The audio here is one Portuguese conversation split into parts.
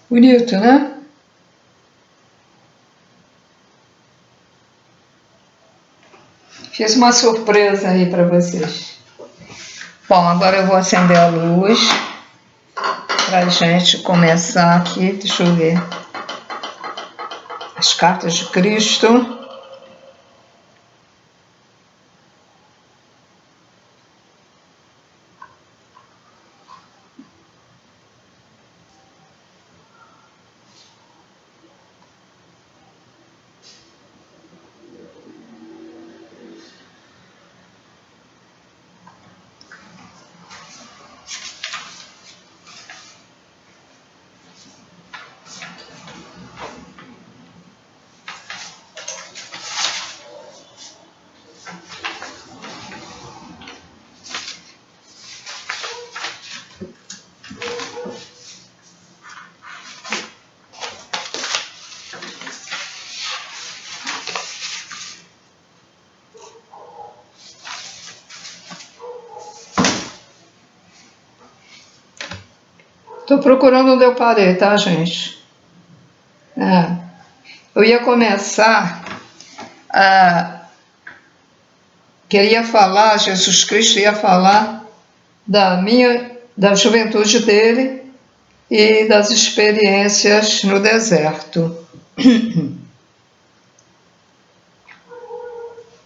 Bonito, né? Fiz uma surpresa aí para vocês. Bom, agora eu vou acender a luz para a gente começar aqui. Deixa eu ver. As cartas de Cristo. Estou procurando onde eu parei, tá, gente? Eu ia começar queria falar, Jesus Cristo ia falar da juventude dele e das experiências no deserto.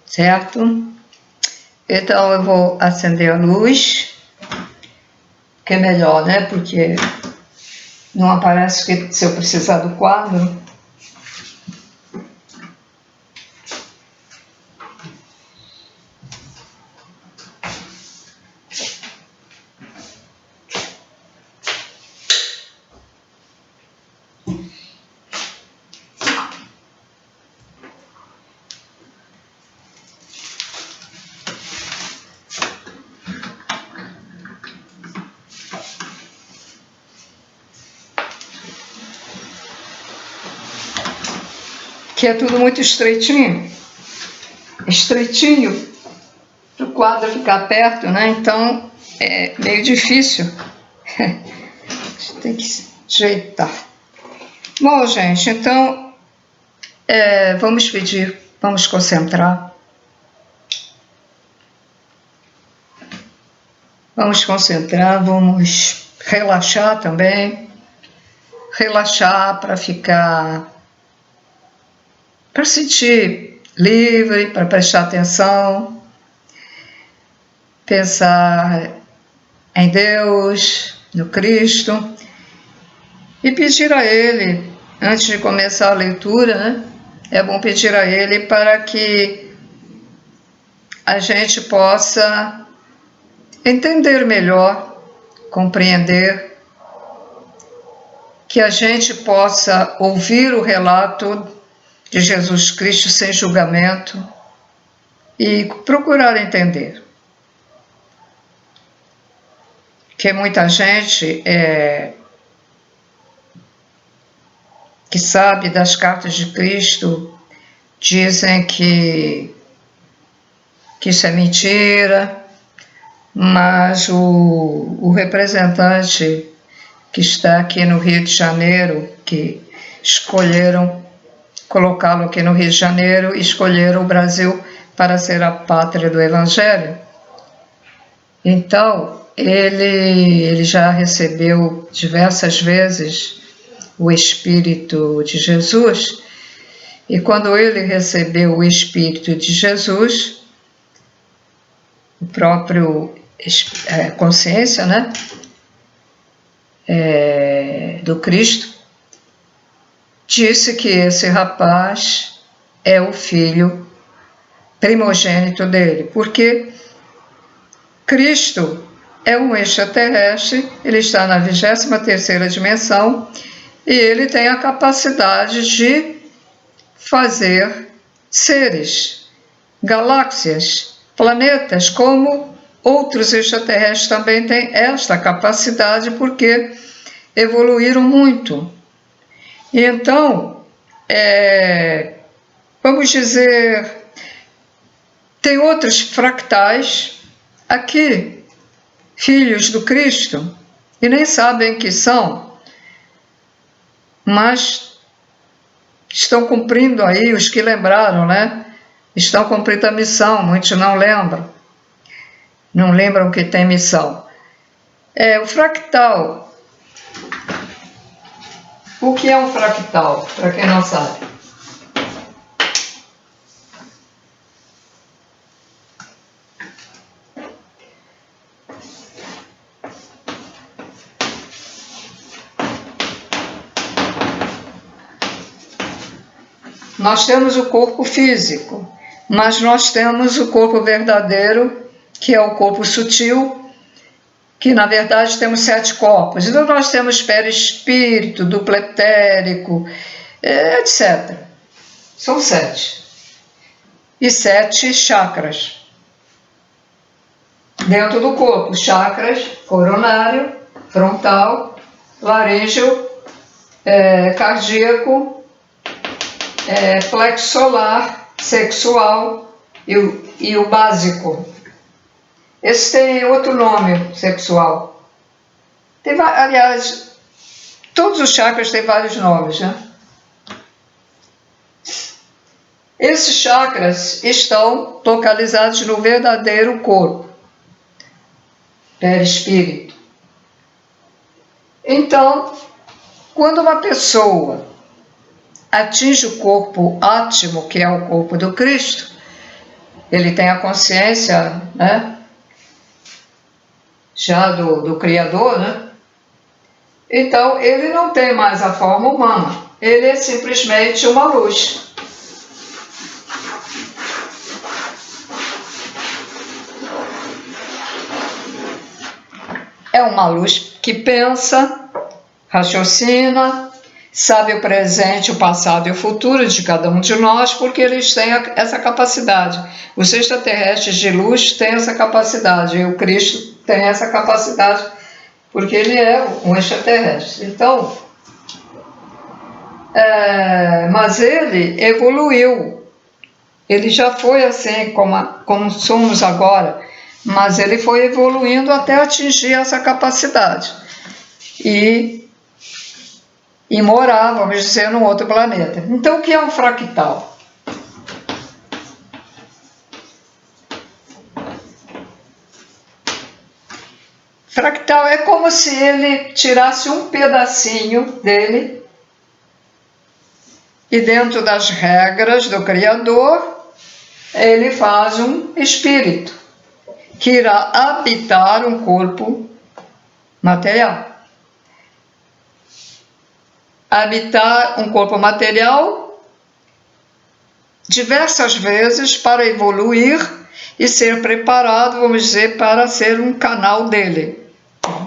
Certo? Então eu vou acender a luz, que é melhor, né? Porque não aparece que se eu precisar do quadro. Que é tudo muito estreitinho, para o quadro ficar perto, né? Então é meio difícil. Tem que ajeitar. Bom, gente, então vamos pedir, vamos concentrar. Vamos concentrar, vamos relaxar também. Relaxar para sentir livre, para prestar atenção, pensar em Deus, no Cristo, e pedir a Ele, antes de começar a leitura, né? É bom pedir a Ele para que a gente possa entender melhor, compreender, que a gente possa ouvir o relato de Jesus Cristo sem julgamento e procurar entender. Que muita gente que sabe das cartas de Cristo dizem que isso é mentira, mas o representante que está aqui no Rio de Janeiro, que escolheram colocá-lo aqui no Rio de Janeiro, escolheram o Brasil para ser a pátria do Evangelho. Então, ele já recebeu diversas vezes o Espírito de Jesus, e quando ele recebeu o Espírito de Jesus, o próprio consciência, né, do Cristo, disse que esse rapaz é o filho primogênito dele, porque Cristo é um extraterrestre, ele está na 23ª dimensão e ele tem a capacidade de fazer seres, galáxias, planetas, como outros extraterrestres também têm esta capacidade, porque evoluíram muito. E então, vamos dizer, tem outros fractais aqui, filhos do Cristo, e nem sabem que são. mas estão cumprindo aí, os que lembraram, né? Estão cumprindo a missão, muitos não lembram que tem missão. O fractal. O que é um fractal, para quem não sabe? Nós temos o corpo físico, mas nós temos o corpo verdadeiro, que é o corpo sutil, que na verdade temos 7 corpos. Então nós temos perispírito, duplo etérico, etc. São 7. E 7 chakras dentro do corpo. Chakras: coronário, frontal, laríngeo, cardíaco, plexo solar, sexual e o básico. Esse tem outro nome, sexual. Aliás, todos os chakras têm vários nomes, né? Esses chakras estão localizados no verdadeiro corpo, perispírito. Então, quando uma pessoa atinge o corpo átimo, que é o corpo do Cristo, ele tem a consciência, né, já do Criador, né? Então, ele não tem mais a forma humana, ele é simplesmente uma luz. É uma luz que pensa, raciocina, sabe o presente, o passado e o futuro de cada um de nós, porque eles têm essa capacidade. Os extraterrestres de luz têm essa capacidade, e o Cristo tem essa capacidade, porque ele é um extraterrestre. Então, mas ele evoluiu. Ele já foi assim como somos agora, mas ele foi evoluindo até atingir essa capacidade. E morar, vamos dizer, num outro planeta. Então, o que é um fractal? Fractal é como se ele tirasse um pedacinho dele e dentro das regras do Criador, ele faz um espírito que irá habitar um corpo material. Habitar um corpo material diversas vezes para evoluir e ser preparado, vamos dizer, para ser um canal dele,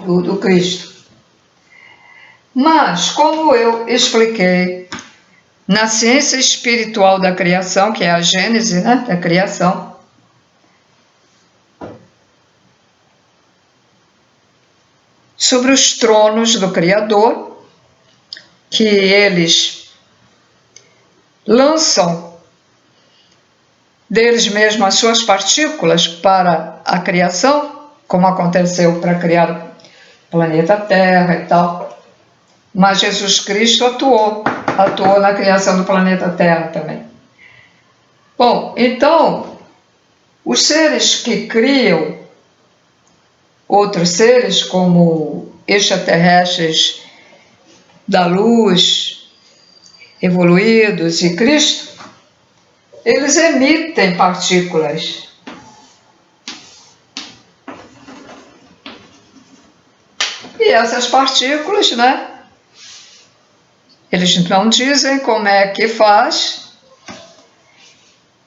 do Cristo. Mas, como eu expliquei na ciência espiritual da criação, que é a gênese, né, da criação, sobre os tronos do Criador, que eles lançam deles mesmos as suas partículas para a criação, como aconteceu para criar o planeta Terra e tal. Mas Jesus Cristo atuou na criação do planeta Terra também. Bom, então, os seres que criam outros seres, como extraterrestres da luz, evoluídos e Cristo, eles emitem partículas. E essas partículas, né? Eles não dizem como é que faz.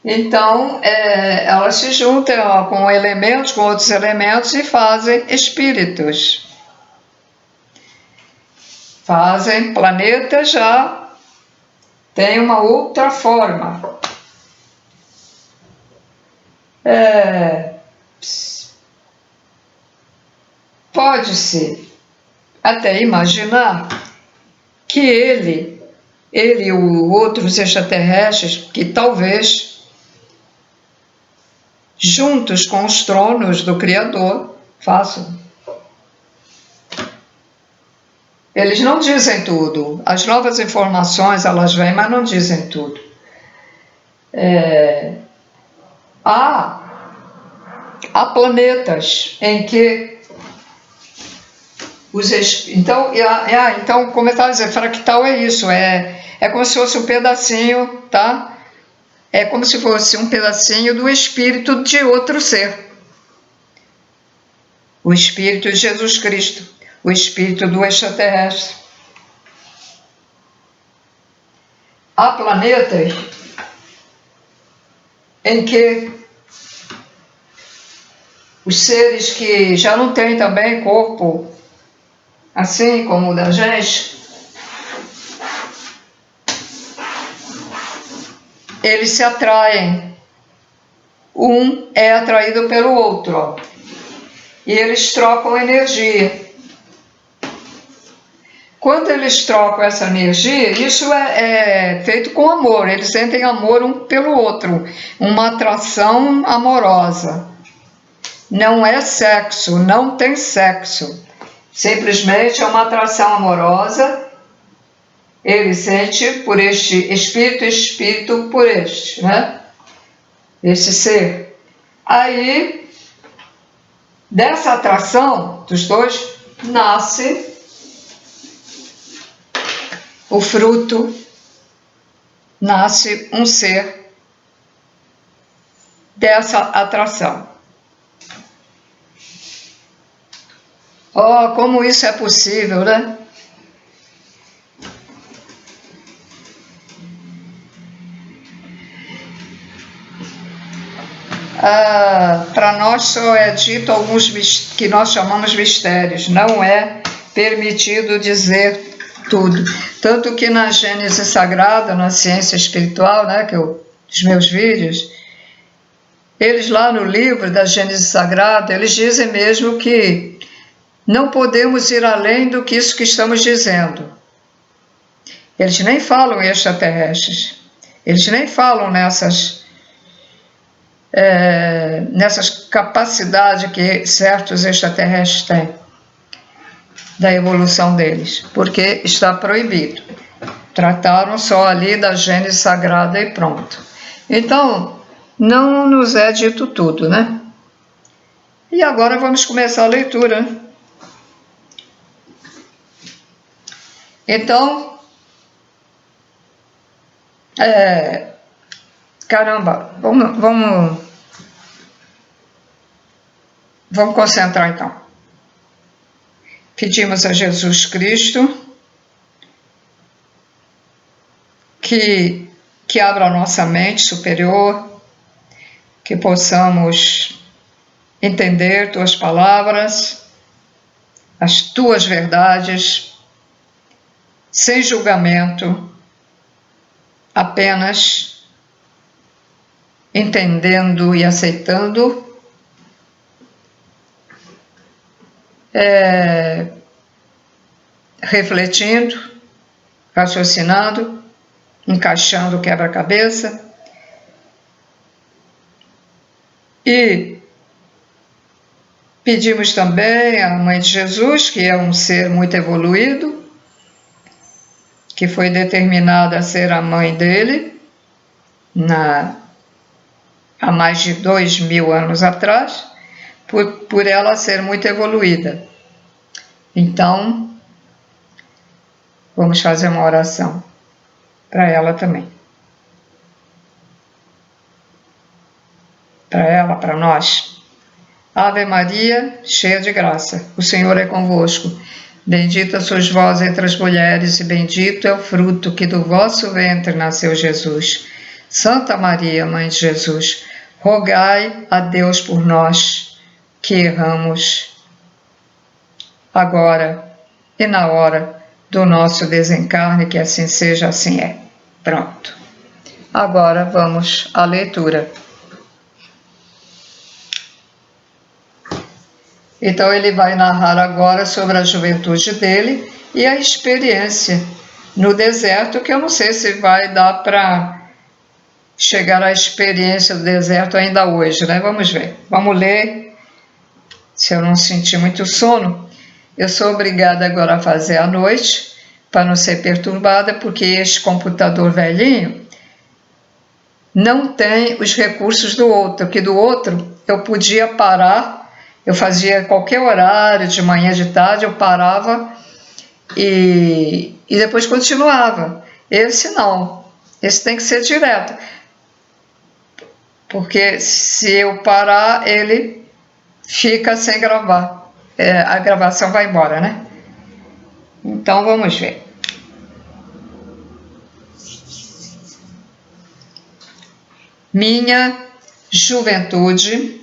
Então, elas se juntam com elementos, com outros elementos e fazem espíritos. Fazem planetas, já tem uma outra forma. Pode-se até imaginar que ele e outros extraterrestres, que talvez, juntos com os tronos do Criador, façam. Eles não dizem tudo. As novas informações, elas vêm, mas não dizem tudo. Há planetas em que então, como eu estava dizendo, fractal é isso, é como se fosse um pedacinho, tá? É como se fosse um pedacinho do espírito de outro ser. O espírito de Jesus Cristo, o espírito do extraterrestre. Há planetas em que os seres que já não têm também corpo assim como o da gente, eles se atraem. Um é atraído pelo outro, ó, e eles trocam energia. Quando eles trocam essa energia, isso é feito com amor. Eles sentem amor um pelo outro, uma atração amorosa. Não é sexo, não tem sexo. Simplesmente é uma atração amorosa. Ele sente por este espírito, espírito por este, né? Esse ser. Aí, dessa atração dos dois, nasce o fruto, nasce um ser dessa atração. Oh, como isso é possível, né? Para nós só é dito alguns que nós chamamos mistérios, não é permitido dizer tudo. Tanto que na Gênese Sagrada, na ciência espiritual, né, os meus vídeos, eles lá no livro da Gênese Sagrada, eles dizem mesmo que não podemos ir além do que isso que estamos dizendo. Eles nem falam extraterrestres, eles nem falam nessas capacidades que certos extraterrestres têm, da evolução deles, porque está proibido. Trataram só ali da Gênese Sagrada e pronto. Então, não nos é dito tudo, né? E agora vamos começar a leitura. Então, caramba, vamos concentrar então. Pedimos a Jesus Cristo que abra a nossa mente superior, que possamos entender tuas palavras, as tuas verdades, sem julgamento, apenas entendendo e aceitando, refletindo, raciocinando, encaixando o quebra-cabeça e pedimos também à Mãe de Jesus, que é um ser muito evoluído, que foi determinada a ser a mãe dele há mais de 2000 anos atrás, por ela ser muito evoluída. Então, vamos fazer uma oração para ela também. Para ela, para nós. Ave Maria, cheia de graça, o Senhor é convosco. Bendita sois vós entre as mulheres, e bendito é o fruto que do vosso ventre nasceu Jesus. Santa Maria, Mãe de Jesus, rogai a Deus por nós, que erramos, agora e na hora do nosso desencarne, que assim seja, assim é. Pronto. Agora vamos à leitura. Então ele vai narrar agora sobre a juventude dele e a experiência no deserto, que eu não sei se vai dar para chegar à experiência do deserto ainda hoje, né? Vamos ver. Vamos ler, se eu não sentir muito sono. eu sou obrigada agora a fazer à noite, para não ser perturbada, porque este computador velhinho não tem os recursos do outro, que do outro eu podia parar, eu fazia qualquer horário, de manhã, de tarde, eu parava e depois continuava. Esse não, esse tem que ser direto, porque se eu parar, ele fica sem gravar, a gravação vai embora, né? Então vamos ver. Minha juventude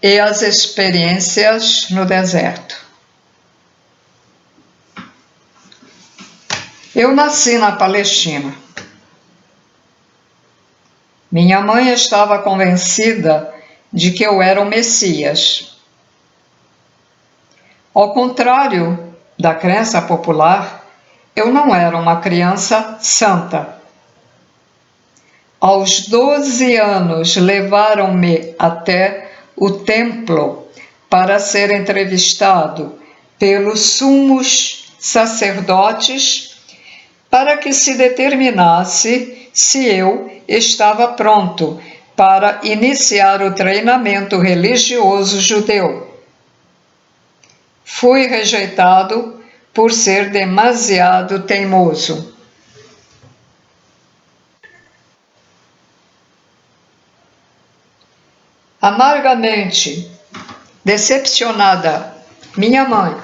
e as experiências no deserto. Eu nasci na Palestina. Minha mãe estava convencida de que eu era o Messias. Ao contrário da crença popular, eu não era uma criança santa. Aos 12 anos, levaram-me até o templo para ser entrevistado pelos sumos sacerdotes para que se determinasse se eu estava pronto para iniciar o treinamento religioso judeu. Fui rejeitado por ser demasiado teimoso. Amargamente decepcionada, minha mãe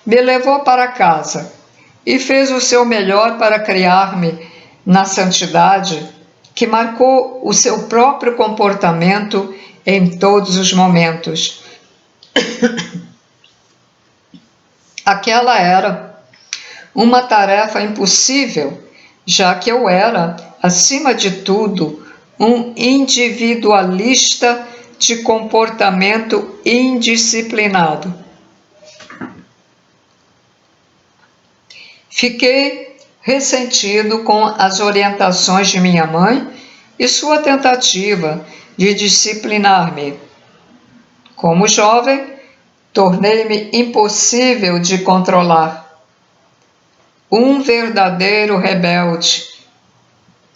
me levou para casa e fez o seu melhor para criar-me na santidade que marcou o seu próprio comportamento em todos os momentos. Aquela era uma tarefa impossível, já que eu era, acima de tudo, um individualista de comportamento indisciplinado. Fiquei ressentido com as orientações de minha mãe e sua tentativa de disciplinar-me. Como jovem, tornei-me impossível de controlar. Um verdadeiro rebelde.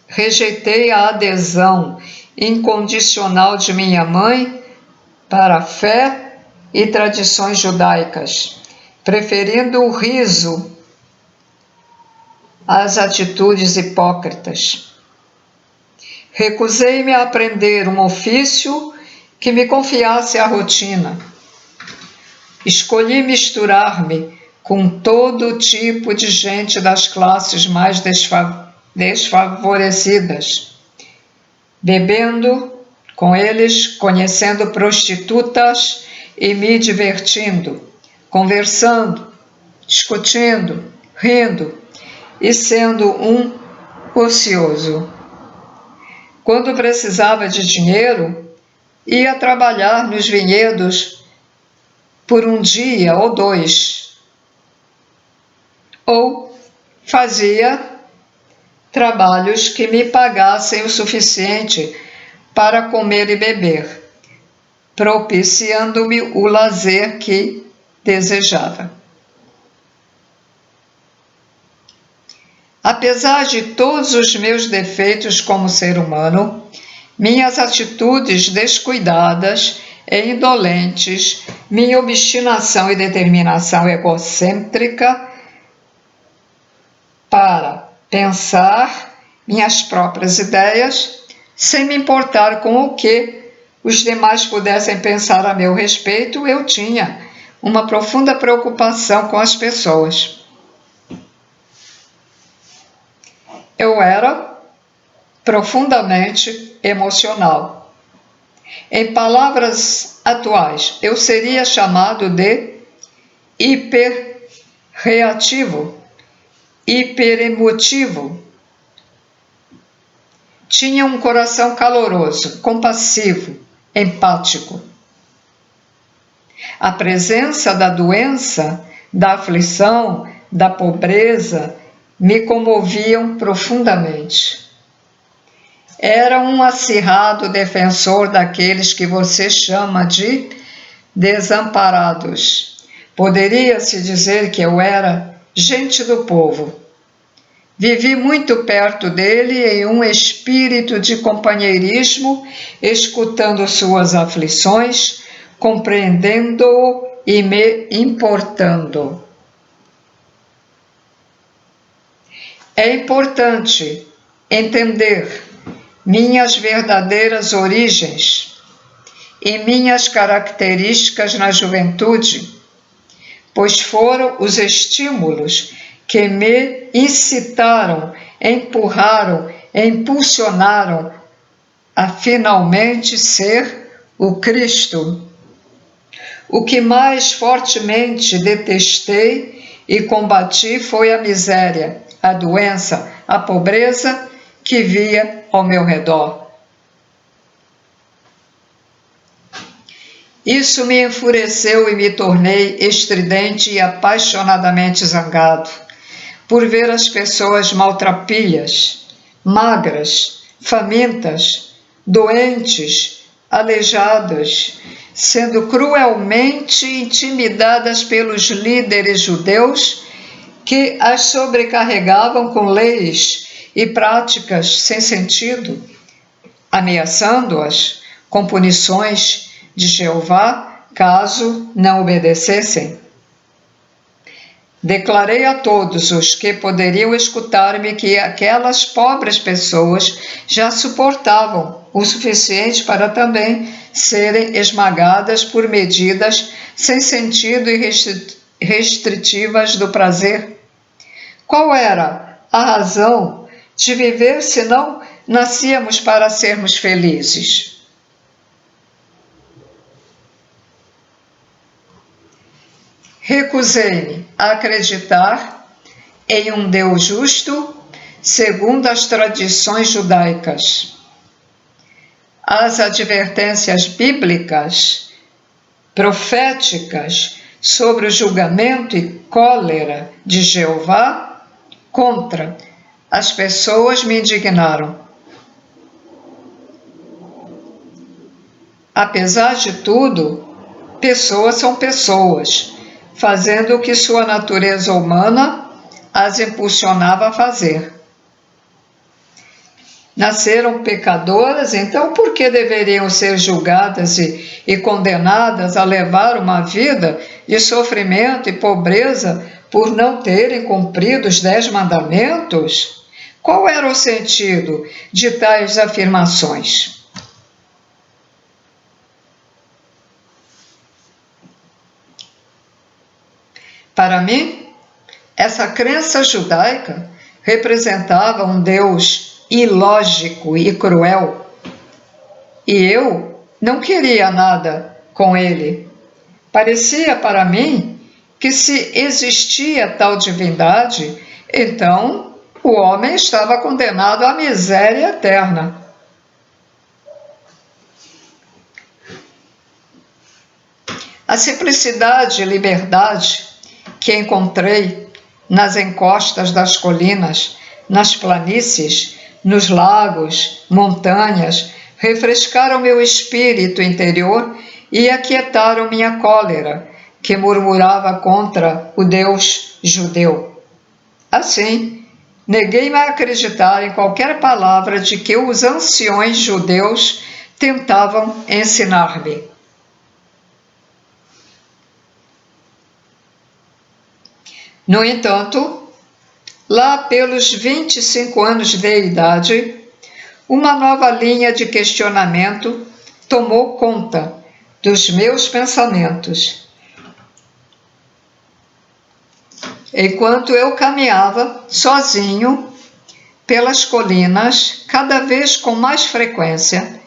Rejeitei a adesão incondicional de minha mãe para a fé e tradições judaicas, preferindo o riso às atitudes hipócritas. Recusei-me a aprender um ofício que me confiasse à rotina. Escolhi misturar-me com todo tipo de gente das classes mais desfavorecidas, bebendo com eles, conhecendo prostitutas e me divertindo, conversando, discutindo, rindo e sendo um ocioso. Quando precisava de dinheiro, ia trabalhar nos vinhedos por um dia ou dois, ou fazia trabalhos que me pagassem o suficiente para comer e beber, propiciando-me o lazer que desejava. Apesar de todos os meus defeitos como ser humano, minhas atitudes descuidadas e indolentes, minha obstinação e determinação egocêntrica para pensar minhas próprias ideias, sem me importar com o que os demais pudessem pensar a meu respeito, eu tinha uma profunda preocupação com as pessoas. Eu era profundamente emocional. Em palavras atuais, eu seria chamado de hiperreativo, hiperemotivo. Tinha um coração caloroso, compassivo, empático. A presença da doença, da aflição, da pobreza me comoviam profundamente. Era um acirrado defensor daqueles que você chama de desamparados, Poderia-se dizer que eu era gente do povo. Vivi muito perto dele em um espírito de companheirismo, escutando suas aflições, compreendendo-o e me importando. É importante entender minhas verdadeiras origens e minhas características na juventude, pois foram os estímulos que me incitaram, empurraram, impulsionaram a finalmente ser o Cristo. O que mais fortemente detestei e combati foi a miséria, a doença, a pobreza que via ao meu redor. Isso me enfureceu e me tornei estridente e apaixonadamente zangado por ver as pessoas maltrapilhas, magras, famintas, doentes, aleijadas, sendo cruelmente intimidadas pelos líderes judeus que as sobrecarregavam com leis e práticas sem sentido, ameaçando-as com punições de Jeová caso não obedecessem. Declarei a todos os que poderiam escutar-me que aquelas pobres pessoas já suportavam o suficiente para também serem esmagadas por medidas sem sentido e restritivas do prazer. Qual era a razão de viver se não nascíamos para sermos felizes? Recusei-me a acreditar em um Deus justo segundo as tradições judaicas. As advertências bíblicas, proféticas sobre o julgamento e cólera de Jeová contra as pessoas me indignaram. Apesar de tudo, pessoas são pessoas, fazendo o que sua natureza humana as impulsionava a fazer. Nasceram pecadoras, então por que deveriam ser julgadas e condenadas a levar uma vida de sofrimento e pobreza por não terem cumprido os 10 mandamentos? Qual era o sentido de tais afirmações? Para mim, essa crença judaica representava um Deus ilógico e cruel, e eu não queria nada com ele. Parecia para mim que se existia tal divindade, então o homem estava condenado à miséria eterna. A simplicidade e liberdade que encontrei nas encostas das colinas, nas planícies, nos lagos, montanhas, refrescaram meu espírito interior e aquietaram minha cólera, que murmurava contra o Deus judeu. Assim, neguei-me a acreditar em qualquer palavra de que os anciões judeus tentavam ensinar-me. No entanto, lá pelos 25 anos de idade, uma nova linha de questionamento tomou conta dos meus pensamentos. Enquanto eu caminhava sozinho pelas colinas, cada vez com mais frequência,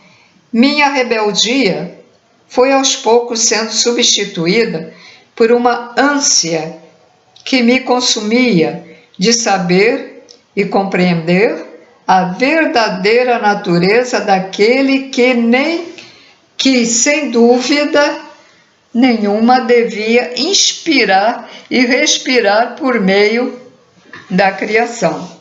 minha rebeldia foi aos poucos sendo substituída por uma ânsia que me consumia de saber e compreender a verdadeira natureza daquele que sem dúvida nenhuma devia inspirar e respirar por meio da criação.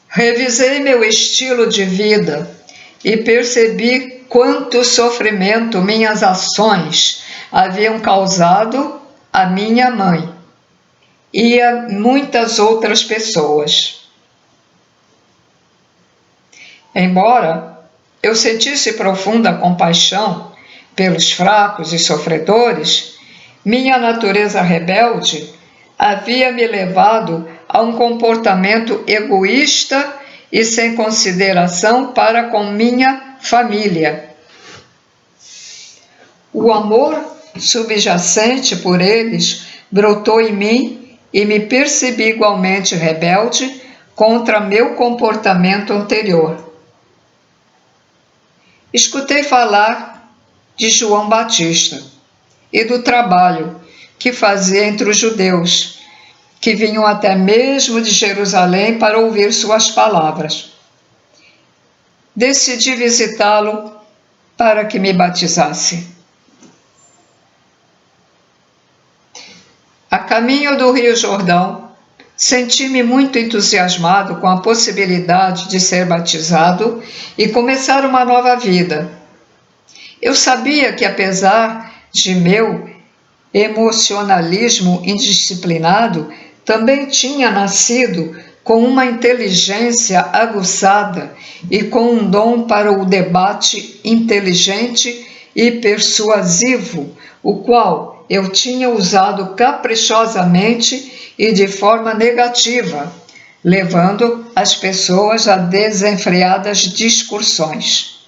Revisei meu estilo de vida e percebi quanto sofrimento minhas ações haviam causado à minha mãe e a muitas outras pessoas. Embora eu sentisse profunda compaixão pelos fracos e sofredores, minha natureza rebelde havia me levado a um comportamento egoísta e sem consideração para com minha família. O amor subjacente por eles brotou em mim e me percebi igualmente rebelde contra meu comportamento anterior. Escutei falar de João Batista e do trabalho que fazia entre os judeus, que vinham até mesmo de Jerusalém para ouvir suas palavras. Decidi visitá-lo para que me batizasse. A caminho do Rio Jordão, senti-me muito entusiasmado com a possibilidade de ser batizado e começar uma nova vida. Eu sabia que, apesar de meu emocionalismo indisciplinado, também tinha nascido com uma inteligência aguçada e com um dom para o debate inteligente e persuasivo, o qual eu tinha usado caprichosamente e de forma negativa, levando as pessoas a desenfreadas discussões.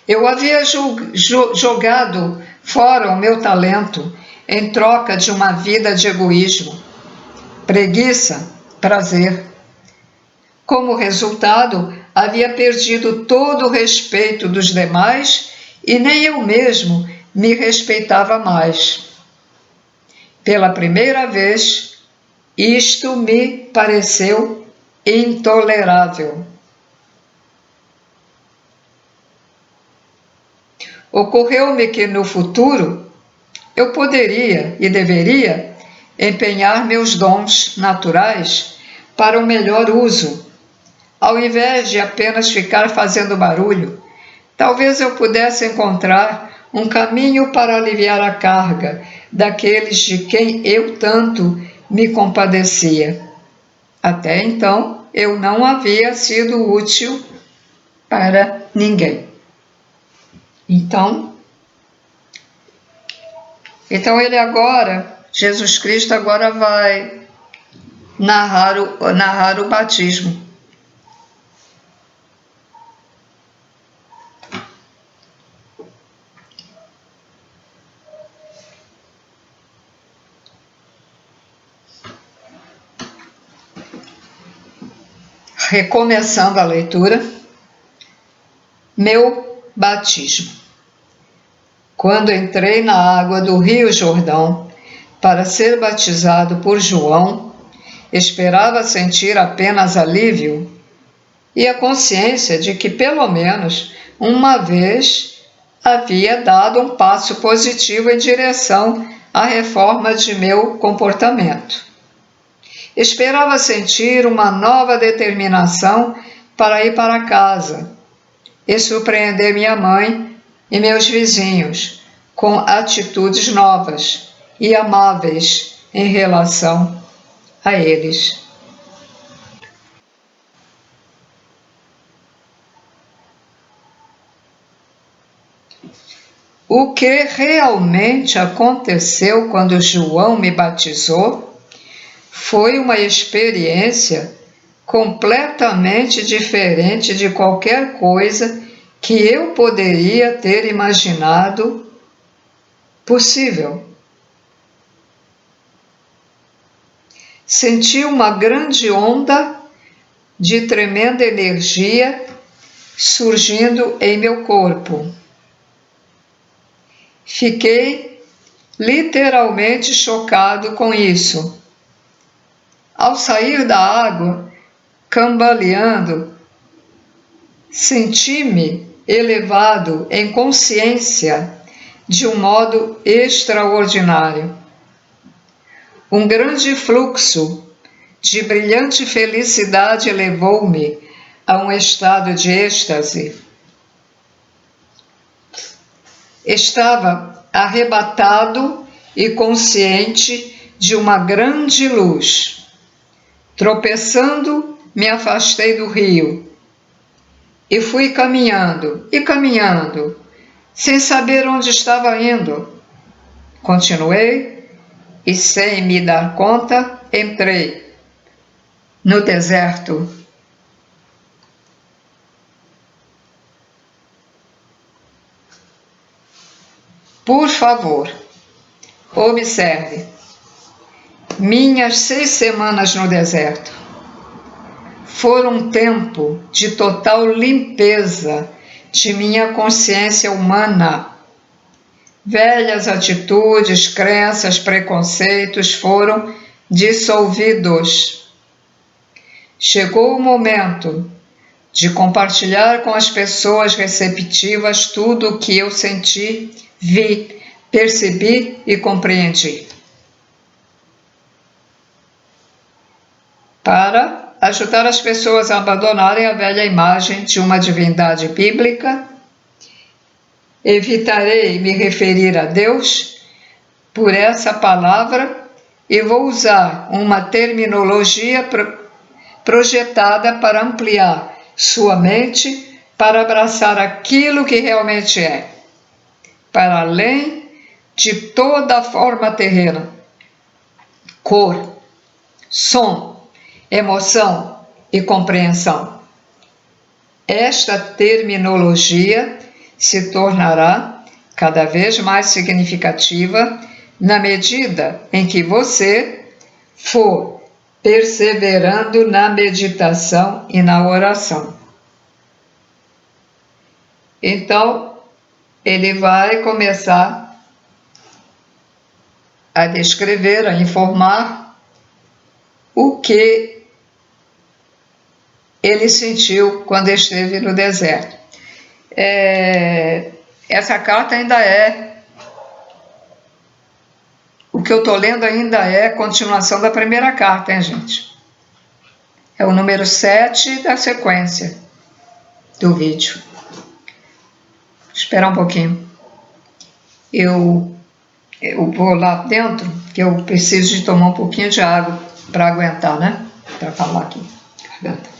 Eu havia jogado fora o meu talento em troca de uma vida de egoísmo, preguiça, prazer. Como resultado, havia perdido todo o respeito dos demais e nem eu mesmo me respeitava mais. Pela primeira vez, isto me pareceu intolerável. Ocorreu-me que no futuro eu poderia e deveria empenhar meus dons naturais para o melhor uso. Ao invés de apenas ficar fazendo barulho, talvez eu pudesse encontrar um caminho para aliviar a carga daqueles de quem eu tanto me compadecia. Até então, eu não havia sido útil para ninguém. Então ele agora, Jesus Cristo agora vai narrar o batismo. Recomeçando a leitura, meu batismo. Quando entrei na água do Rio Jordão para ser batizado por João, esperava sentir apenas alívio e a consciência de que pelo menos uma vez havia dado um passo positivo em direção à reforma de meu comportamento. Esperava sentir uma nova determinação para ir para casa e surpreender minha mãe e meus vizinhos com atitudes novas e amáveis em relação a eles. O que realmente aconteceu quando João me batizou foi uma experiência completamente diferente de qualquer coisa que eu poderia ter imaginado possível. Senti uma grande onda de tremenda energia surgindo em meu corpo. Fiquei literalmente chocado com isso. Ao sair da água, cambaleando, senti-me elevado em consciência de um modo extraordinário. Um grande fluxo de brilhante felicidade levou-me a um estado de êxtase. Estava arrebatado e consciente de uma grande luz. Tropeçando, me afastei do rio e fui caminhando e caminhando, sem saber onde estava indo. Continuei e, sem me dar conta, entrei no deserto. Por favor, observe minhas 6 semanas no deserto. Foram um tempo de total limpeza de minha consciência humana. Velhas atitudes, crenças, preconceitos foram dissolvidos. Chegou o momento de compartilhar com as pessoas receptivas tudo o que eu senti, vi, percebi e compreendi. Para ajudar as pessoas a abandonarem a velha imagem de uma divindade bíblica, evitarei me referir a Deus por essa palavra e vou usar uma terminologia projetada para ampliar sua mente para abraçar aquilo que realmente é, para além de toda a forma terrena, cor, som, emoção e compreensão. Esta terminologia se tornará cada vez mais significativa na medida em que você for perseverando na meditação e na oração. Então, ele vai começar a descrever, a informar o que ele sentiu quando esteve no deserto. Essa carta ainda é, o que eu estou lendo ainda é continuação da primeira carta, hein, gente? É o número 7 da sequência do vídeo. Espera um pouquinho. Eu vou lá dentro, que eu preciso de tomar um pouquinho de água para aguentar, né? Para falar aqui. Garganta.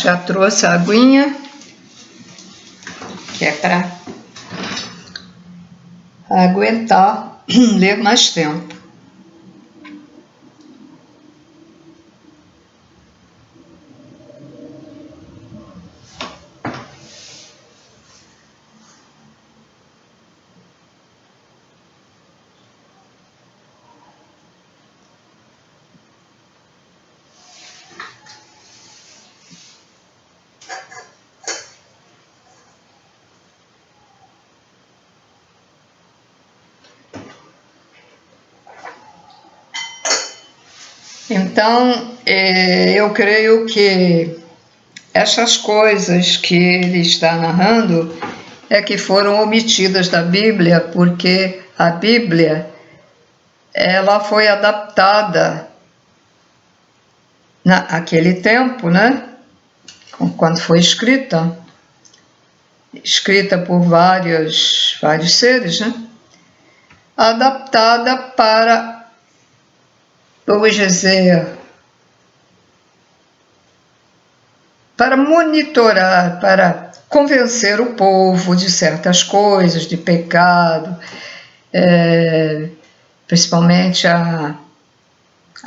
Já trouxe a aguinha, que é para aguentar ler mais tempo. Então, eu creio que essas coisas que ele está narrando é que foram omitidas da Bíblia, porque a Bíblia ela foi adaptada naquele tempo, né? Quando foi escrita por vários seres, né? Adaptada para, vamos dizer, para monitorar, para convencer o povo de certas coisas, de pecado, principalmente a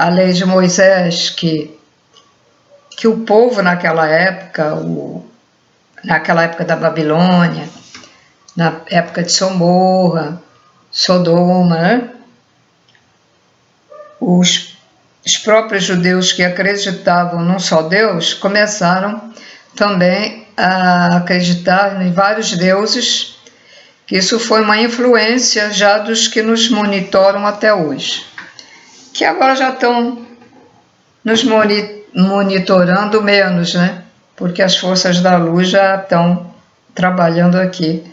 lei de Moisés, que o povo naquela época da Babilônia, na época de Sodoma, né? Os próprios judeus que acreditavam num só Deus começaram também a acreditar em vários deuses, que isso foi uma influência já dos que nos monitoram até hoje, que agora já estão nos monitorando menos, né? Porque as forças da luz já estão trabalhando aqui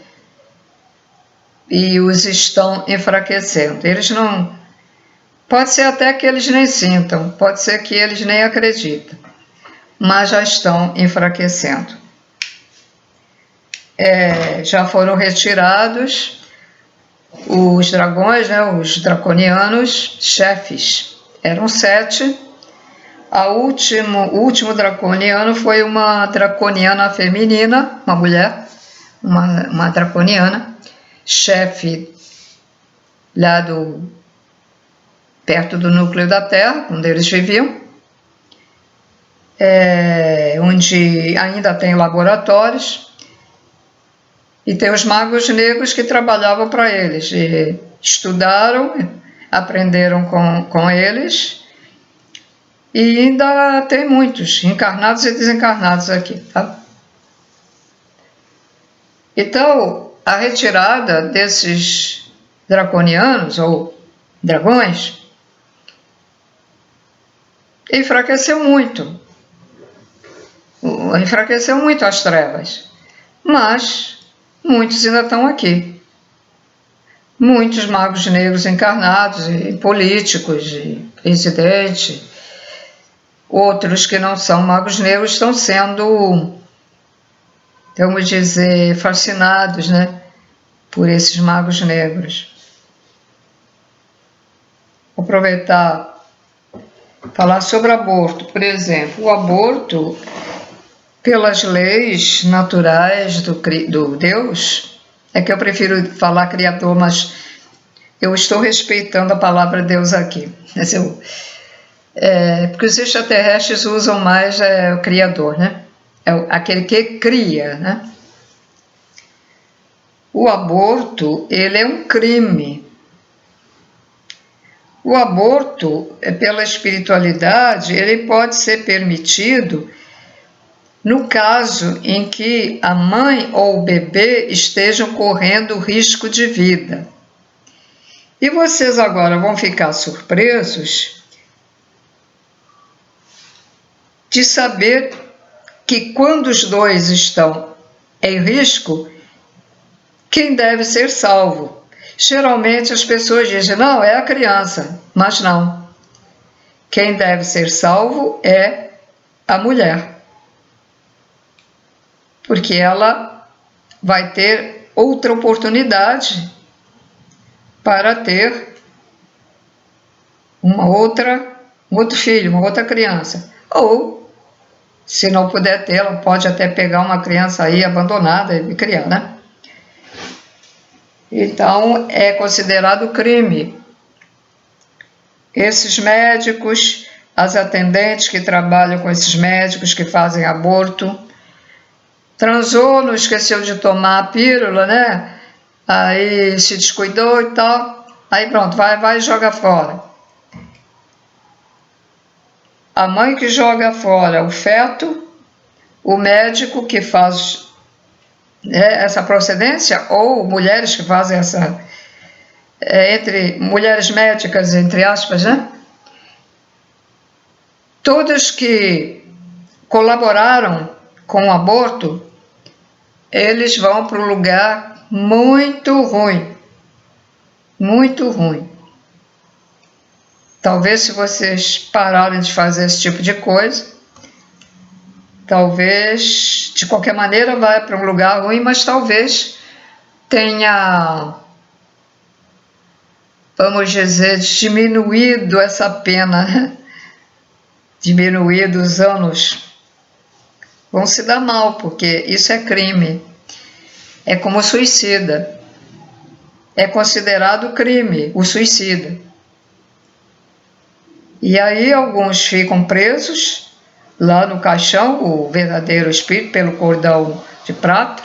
e os estão enfraquecendo. Eles não... Pode ser até que eles nem sintam, pode ser que eles nem acreditam, mas já estão enfraquecendo. Já foram retirados os dragões, né, os draconianos chefes. Eram 7. O último draconiano foi uma draconiana feminina, uma mulher, uma draconiana, chefe lá perto do núcleo da Terra, onde eles viviam, onde ainda tem laboratórios, e tem os magos negros que trabalhavam para eles, e estudaram, aprenderam com eles, e ainda tem muitos, encarnados e desencarnados aqui, tá? Então, a retirada desses draconianos, ou dragões, enfraqueceu muito as trevas, mas muitos ainda estão aqui. Muitos magos negros encarnados, e políticos, e presidentes, outros que não são magos negros estão sendo, vamos dizer, fascinados, né, por esses magos negros. Vou aproveitar falar sobre aborto, por exemplo. O aborto, pelas leis naturais do Deus, é que eu prefiro falar Criador, mas eu estou respeitando a palavra Deus aqui. Porque os extraterrestres usam mais o Criador, né? Aquele que cria, né? O aborto, ele é um crime. O aborto, pela espiritualidade, ele pode ser permitido no caso em que a mãe ou o bebê estejam correndo risco de vida. E vocês agora vão ficar surpresos de saber que quando os dois estão em risco, quem deve ser salvo? Geralmente as pessoas dizem, não, é a criança, mas não. Quem deve ser salvo é a mulher, porque ela vai ter outra oportunidade para ter um outro filho, uma outra criança. Ou, se não puder ter, ela pode até pegar uma criança aí abandonada e criar, né? Então, é considerado crime. Esses médicos, as atendentes que trabalham com esses médicos que fazem aborto, transou, não esqueceu de tomar a pílula, né? Aí se descuidou e tal, aí pronto, vai e joga fora. A mãe que joga fora o feto, o médico que faz essa procedência, ou mulheres que fazem essa, entre mulheres médicas, entre aspas, né? Todos que colaboraram com o aborto, eles vão para um lugar muito ruim, Talvez se vocês pararem de fazer esse tipo de coisa, talvez de qualquer maneira vai para um lugar ruim, mas talvez tenha, vamos dizer, diminuído essa pena, diminuído os anos. Vão se dar mal, porque isso é crime. É como suicida. É considerado crime o suicida. E aí alguns ficam presos lá no caixão, o verdadeiro espírito, pelo cordão de prata.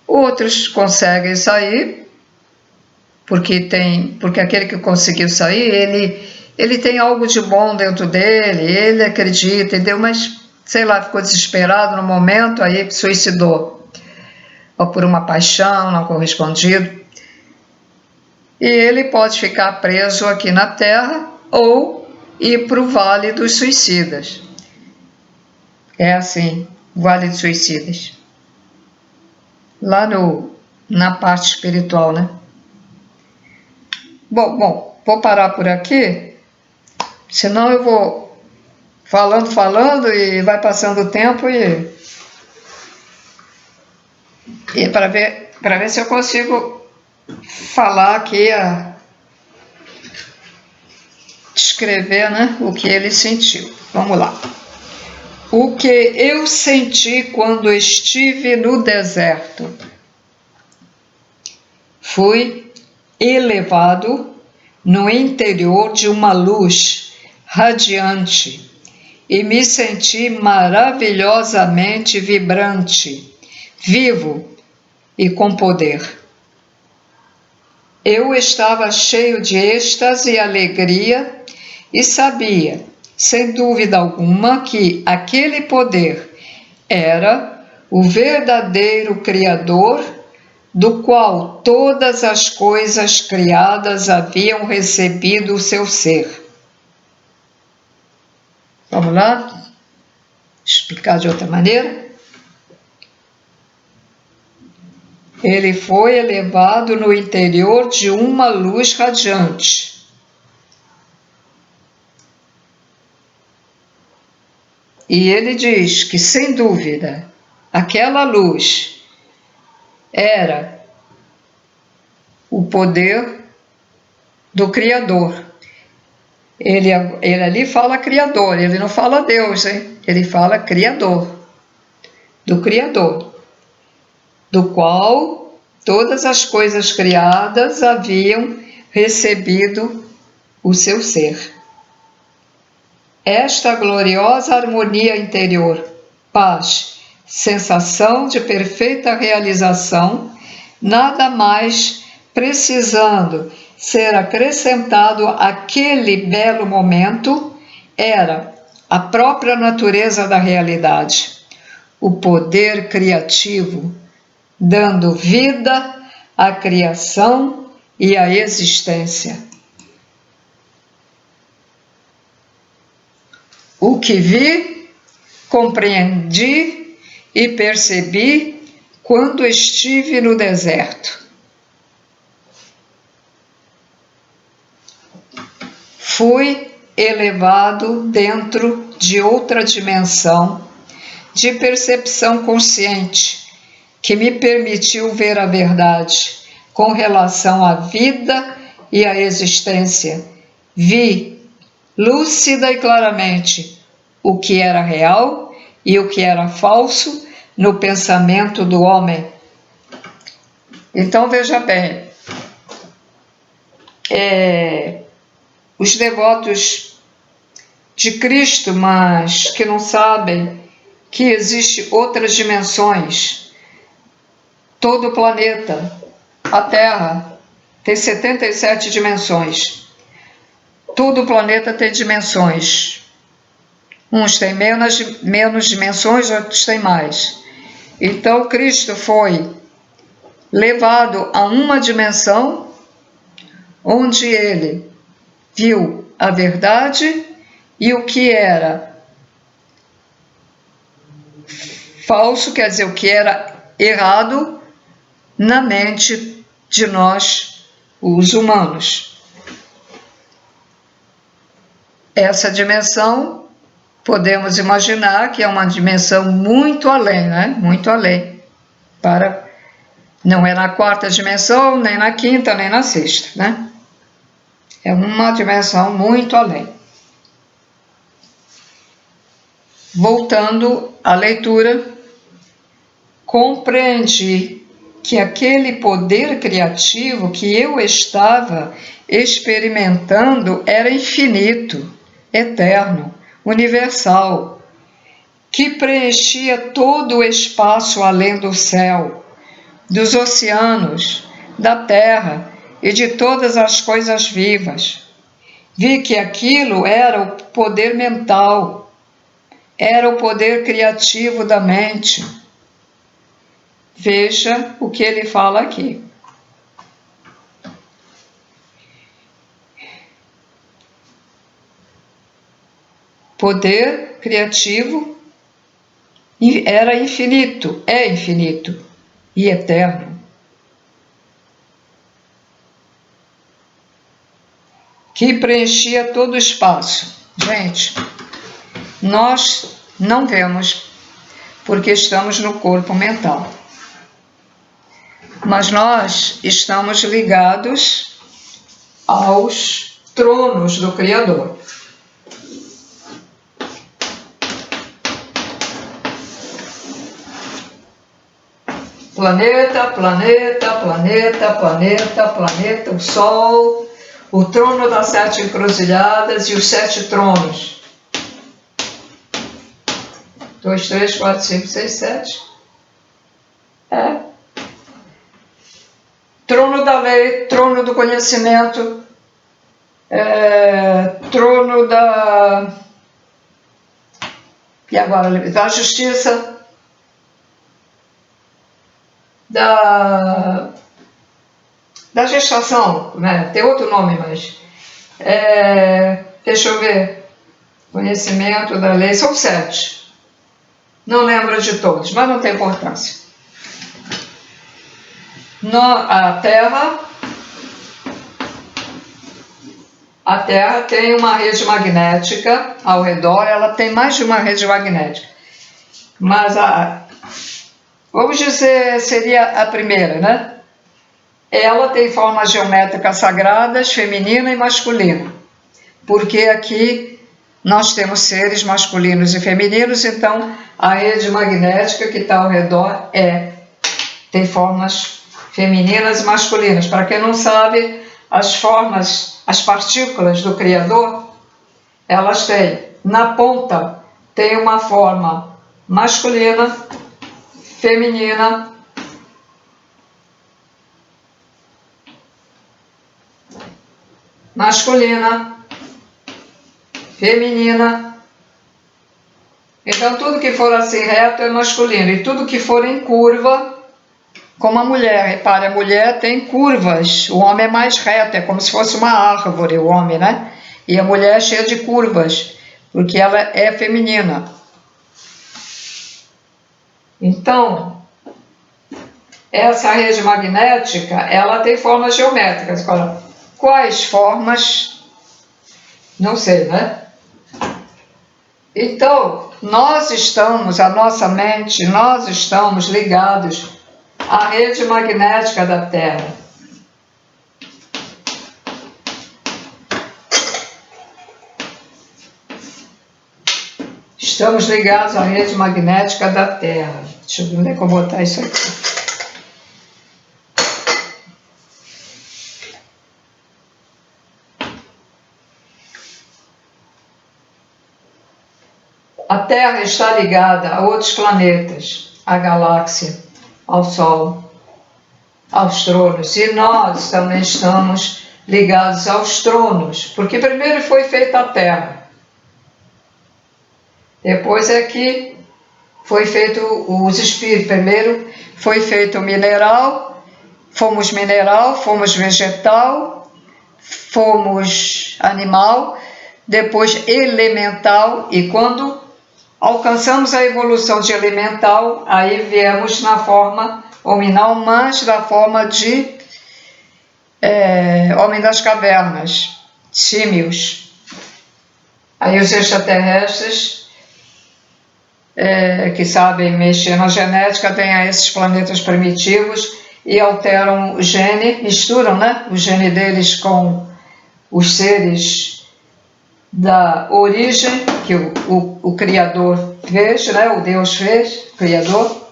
Outros conseguem sair, porque aquele que conseguiu sair, ele tem algo de bom dentro dele, ele acredita, entendeu? Mas, sei lá, ficou desesperado no momento, aí suicidou. Ou por uma paixão não correspondida. E ele pode ficar preso aqui na Terra ou ir para o Vale dos Suicidas. É assim, Vale dos Suicidas. Lá na parte espiritual, né? Bom, vou parar por aqui, senão eu vou falando e vai passando o tempo e para ver se eu consigo falar aqui, descrever, né, o que ele sentiu. Vamos lá. O que eu senti quando estive no deserto. Fui elevado no interior de uma luz radiante e me senti maravilhosamente vibrante, vivo e com poder. Eu estava cheio de êxtase e alegria e sabia, sem dúvida alguma, que aquele poder era o verdadeiro Criador, do qual todas as coisas criadas haviam recebido o seu ser. Vamos lá? Explicar de outra maneira? Ele foi elevado no interior de uma luz radiante. E ele diz que, sem dúvida, aquela luz era o poder do Criador. Ele ali fala Criador, ele não fala Deus, hein? Ele fala Criador, do Criador, do qual todas as coisas criadas haviam recebido o seu ser. Esta gloriosa harmonia interior, paz, sensação de perfeita realização, nada mais precisando ser acrescentado àquele belo momento, era a própria natureza da realidade, o poder criativo, dando vida à criação e à existência. O que vi, compreendi e percebi quando estive no deserto. Fui elevado dentro de outra dimensão de percepção consciente que me permitiu ver a verdade com relação à vida e à existência. Vi lúcida e claramente o que era real e o que era falso no pensamento do homem. Então veja bem, os devotos de Cristo, mas que não sabem que existem outras dimensões. Todo o planeta, a Terra, tem 77 dimensões. Todo o planeta tem dimensões. Uns têm menos dimensões, outros têm mais. Então Cristo foi levado a uma dimensão onde ele viu a verdade e o que era falso, quer dizer, o que era errado na mente de nós, os humanos. essa dimensão, podemos imaginar que é uma dimensão muito além, né? Muito além. Não é na quarta dimensão, nem na quinta, nem na sexta, né? É uma dimensão muito além. Voltando à leitura, compreendi que aquele poder criativo que eu estava experimentando era infinito, eterno, universal, que preenchia todo o espaço além do céu, dos oceanos, da terra e de todas as coisas vivas. Vi que aquilo era o poder mental, era o poder criativo da mente. Veja o que ele fala aqui. Poder criativo era infinito, é infinito e eterno. Que preenchia todo o espaço. Gente, nós não vemos porque estamos no corpo mental. Mas nós estamos ligados aos tronos do Criador. Planeta, planeta, planeta, planeta, planeta, o Sol, o trono das 7 encruzilhadas e os 7 tronos. 2, 3, 4, 5, 6, 7. Trono da lei, trono do conhecimento, trono da... E agora, da justiça, da gestação, né? Tem outro nome, mas... deixa eu ver. Conhecimento da lei, são 7. Não lembro de todos, mas não tem importância. A Terra tem uma rede magnética ao redor, ela tem mais de uma rede magnética. Mas vamos dizer, seria a primeira, né? Ela tem formas geométricas sagradas, feminina e masculina. Porque aqui nós temos seres masculinos e femininos, então a rede magnética que está ao redor tem formas femininas e masculinas. Para quem não sabe, as formas, as partículas do Criador, elas têm, na ponta, tem uma forma masculina, feminina, masculina, feminina. Então tudo que for assim reto é masculino, e tudo que for em curva, como a mulher, repare, a mulher tem curvas, o homem é mais reto, é como se fosse uma árvore, o homem, né? E a mulher é cheia de curvas, porque ela é feminina. Então, essa rede magnética, ela tem formas geométricas. Agora, quais formas? Não sei, né? Então, a nossa mente, nós estamos ligados à rede magnética da Terra. Estamos ligados à rede magnética da Terra. Deixa eu ver onde é que eu vou botar isso aqui. A Terra está ligada a outros planetas, à galáxia, ao Sol, aos tronos. E nós também estamos ligados aos tronos, porque primeiro foi feita a Terra. Depois é que foi feito os espíritos. Primeiro foi feito o mineral, fomos vegetal, fomos animal, depois elemental, e quando alcançamos a evolução de elemental, aí viemos na forma hominal, mas da forma de homem das cavernas, símios. Aí os extraterrestres, que sabem mexer na genética, vêm a esses planetas primitivos e alteram o gene, misturam, né, o gene deles com os seres da origem que o Criador fez, né, o Deus fez, o Criador,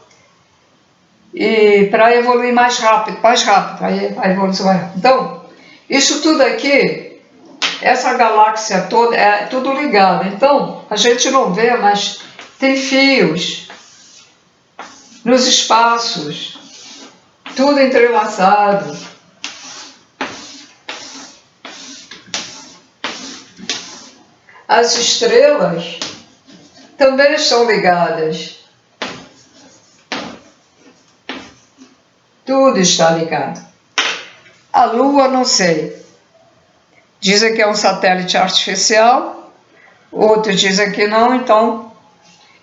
e para evoluir mais rápido, aí a evolução vai rápido. Então, isso tudo aqui, essa galáxia toda, é tudo ligado. Então, a gente não vê, mas tem fios nos espaços, tudo entrelaçado. As estrelas também estão ligadas. Tudo está ligado. A Lua, não sei. Dizem que é um satélite artificial, outros dizem que não. Então,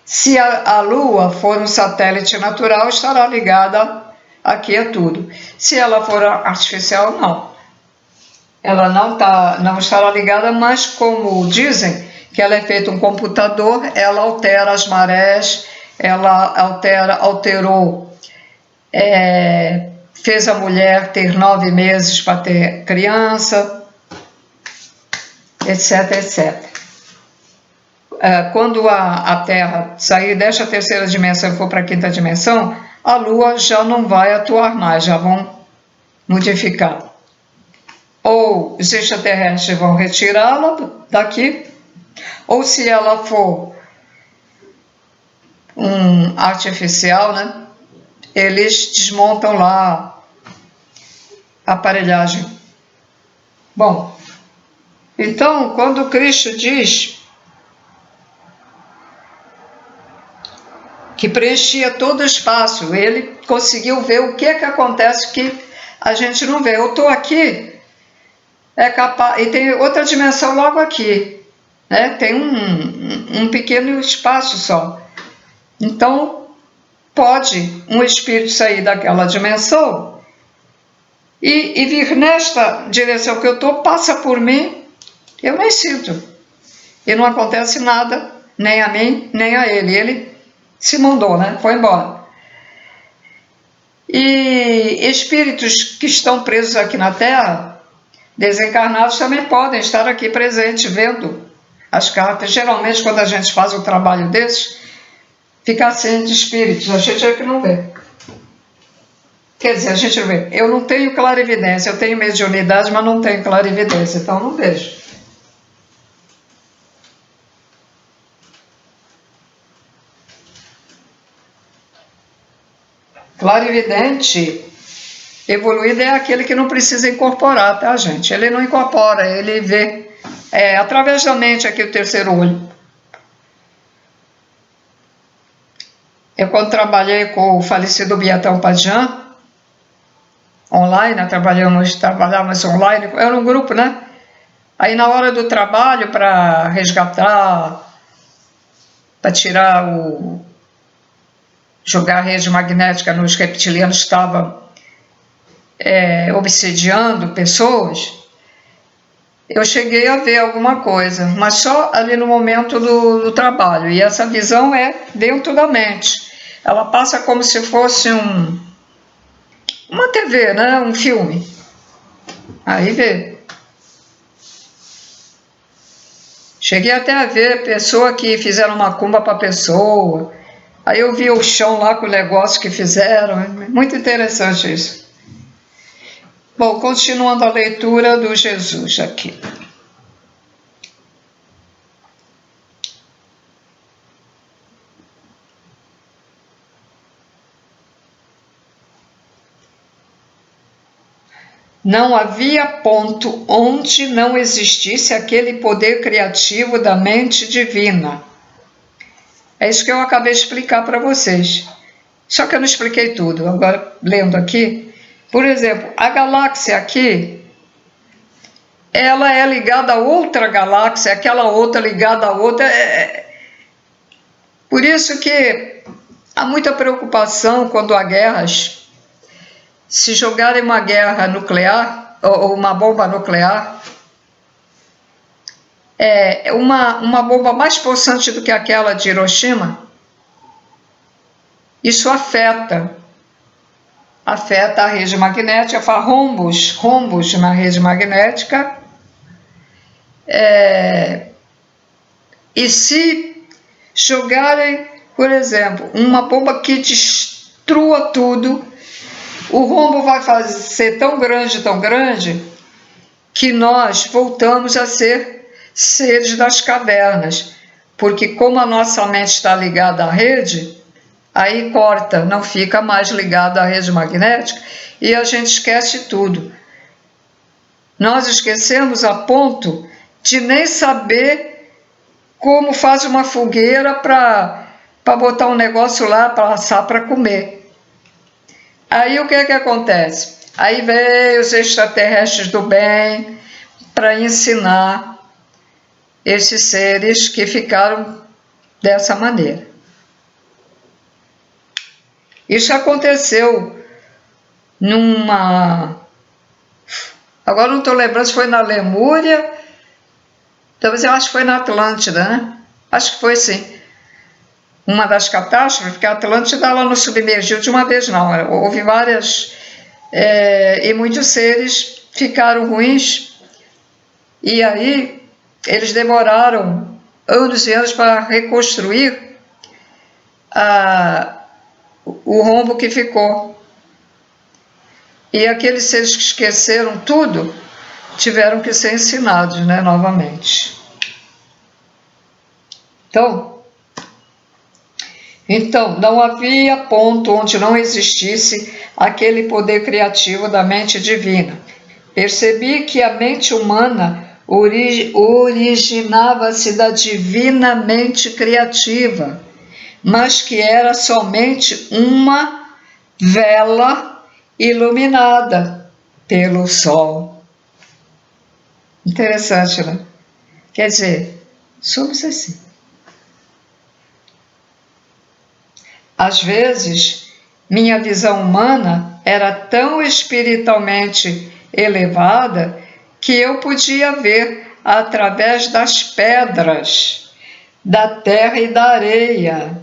se a Lua for um satélite natural, estará ligada aqui a tudo. Se ela for artificial, não. Ela não estará ligada, mas como dizem que ela é feita um computador, ela altera as marés, ela alterou, fez a mulher ter 9 meses para ter criança, etc, etc. Quando a Terra sair desta terceira dimensão e for para a quinta dimensão, a Lua já não vai atuar mais, já vão modificar. Ou os extraterrestres vão retirá-la daqui, ou se ela for um artificial, né, eles desmontam lá a aparelhagem. Bom, então, quando Cristo diz que preenchia todo o espaço, ele conseguiu ver o que é que acontece que a gente não vê. Eu estou aqui, e tem outra dimensão logo aqui, né? Tem um pequeno espaço só. Então, pode um espírito sair daquela dimensão e vir nesta direção que eu estou, passa por mim, eu nem sinto. E não acontece nada, nem a mim, nem a ele. Ele se mandou, né? Foi embora. E espíritos que estão presos aqui na Terra, desencarnados, também podem estar aqui presentes, vendo as cartas. Geralmente, quando a gente faz um trabalho desses, fica assim de espíritos, a gente é que não vê. Quer dizer, a gente não vê. Eu não tenho clarividência, eu tenho mediunidade, mas não tenho clarividência, então não vejo. Clarividente evoluído é aquele que não precisa incorporar, tá, gente? Ele não incorpora, ele vê através da mente aqui o terceiro olho. Eu, quando trabalhei com o falecido Biatão Padjan, online, né, trabalhávamos online, era um grupo, né? Aí na hora do trabalho, para resgatar, para tirar jogar a rede magnética nos reptilianos que estavam obsediando pessoas, eu cheguei a ver alguma coisa, mas só ali no momento do trabalho, e essa visão é dentro da mente, ela passa como se fosse uma TV, né? Um filme, aí vê. Cheguei até a ver pessoa que fizeram macumba para pessoa, aí eu vi o chão lá com o negócio que fizeram, muito interessante isso. Bom, continuando a leitura do Jesus aqui. Não havia ponto onde não existisse aquele poder criativo da mente divina. É isso que eu acabei de explicar para vocês. Só que eu não expliquei tudo. Agora, lendo aqui, por exemplo, a galáxia aqui, ela é ligada a outra galáxia, aquela outra ligada a outra. Por isso que há muita preocupação quando há guerras. Se jogarem uma guerra nuclear, ou uma bomba nuclear, uma bomba mais possante do que aquela de Hiroshima, isso afeta a rede magnética, faz rombos na rede magnética, e se jogarem, por exemplo, uma bomba que destrua tudo, o rombo vai ser tão grande, que nós voltamos a ser seres das cavernas, porque como a nossa mente está ligada à rede, aí corta, não fica mais ligado à rede magnética e a gente esquece tudo. Nós esquecemos a ponto de nem saber como faz uma fogueira para botar um negócio lá para assar para comer. Aí o que acontece? Aí veio os extraterrestres do bem para ensinar esses seres que ficaram dessa maneira. Isso aconteceu agora não estou lembrando se foi na Lemúria, talvez eu acho que foi na Atlântida, né? Acho que foi sim. Uma das catástrofes, porque a Atlântida ela não submergiu de uma vez não, houve várias, e muitos seres ficaram ruins, e aí eles demoraram anos e anos para reconstruir o rombo que ficou. E aqueles seres que esqueceram tudo tiveram que ser ensinados, né, novamente. Então, não havia ponto onde não existisse aquele poder criativo da mente divina. Percebi que a mente humana originava-se da divina mente criativa, mas que era somente uma vela iluminada pelo sol. Interessante, né? Quer dizer, somos assim. Às vezes, minha visão humana era tão espiritualmente elevada que eu podia ver através das pedras, da terra e da areia.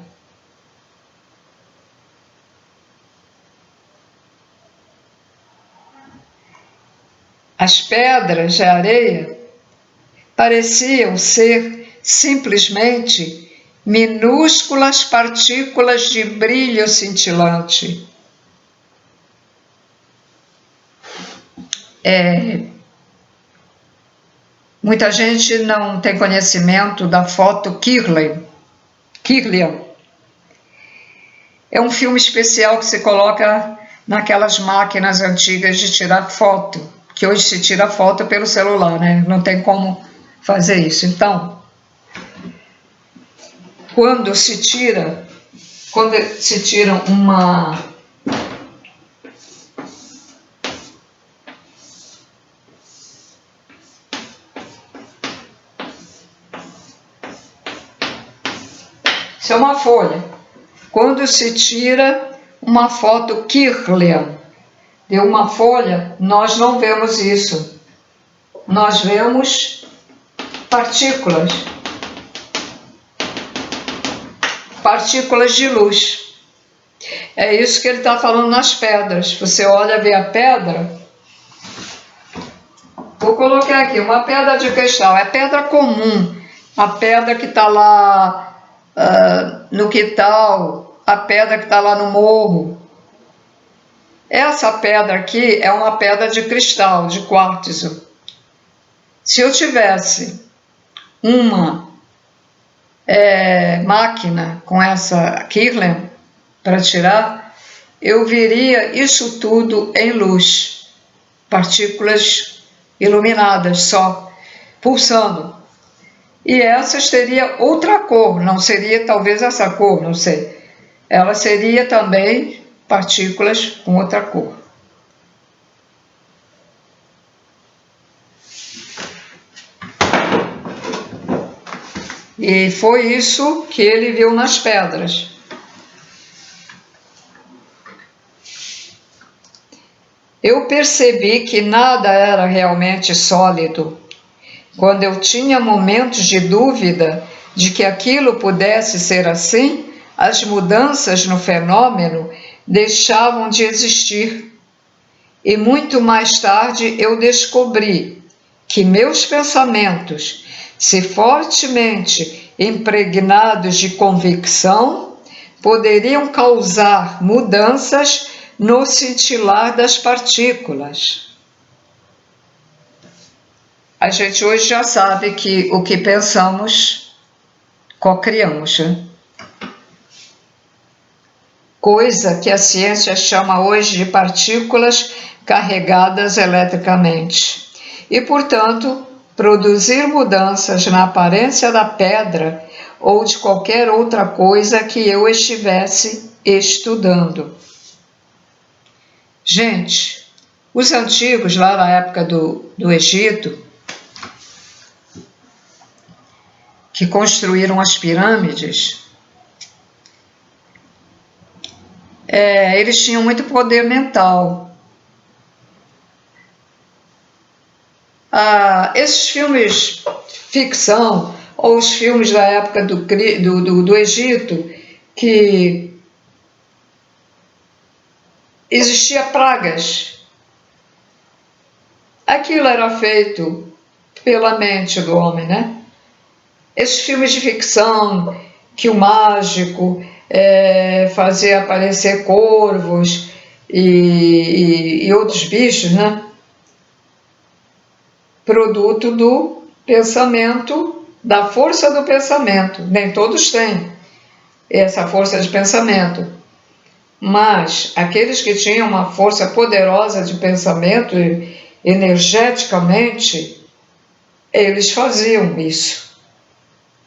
As pedras e a areia pareciam ser simplesmente minúsculas partículas de brilho cintilante. Muita gente não tem conhecimento da foto Kirlian. É um filme especial que se coloca naquelas máquinas antigas de tirar foto, que hoje se tira foto pelo celular, né? Não tem como fazer isso. Então, quando se tira isso é uma folha. Quando se tira uma foto Kirlian de uma folha, nós não vemos isso. Nós vemos partículas de luz. É isso que ele está falando nas pedras. Você olha, vê a pedra. Vou colocar aqui uma pedra de cristal. É pedra comum. A pedra que está lá no quintal, a pedra que está lá no morro. Essa pedra aqui é uma pedra de cristal, de quartzo. Se eu tivesse uma máquina com essa Kirlian para tirar, eu veria isso tudo em luz, partículas iluminadas só, pulsando. E essas teria outra cor, não seria talvez essa cor, não sei. Ela seria também partículas com outra cor. E foi isso que ele viu nas pedras. Eu percebi que nada era realmente sólido. Quando eu tinha momentos de dúvida de que aquilo pudesse ser assim, as mudanças no fenômeno deixavam de existir. E muito mais tarde eu descobri que meus pensamentos, se fortemente impregnados de convicção, poderiam causar mudanças no cintilar das partículas. A gente hoje já sabe que o que pensamos, cocriamos, né? Coisa que a ciência chama hoje de partículas carregadas eletricamente. E, portanto, produzir mudanças na aparência da pedra ou de qualquer outra coisa que eu estivesse estudando. Gente, os antigos, lá na época do Egito, que construíram as pirâmides, eles tinham muito poder mental. Esses filmes ficção, ou os filmes da época do Egito, que existia pragas, aquilo era feito pela mente do homem, né? Esses filmes de ficção, que o mágico fazia aparecer corvos e outros bichos, né? Produto do pensamento, da força do pensamento. Nem todos têm essa força de pensamento, mas aqueles que tinham uma força poderosa de pensamento, energeticamente, eles faziam isso.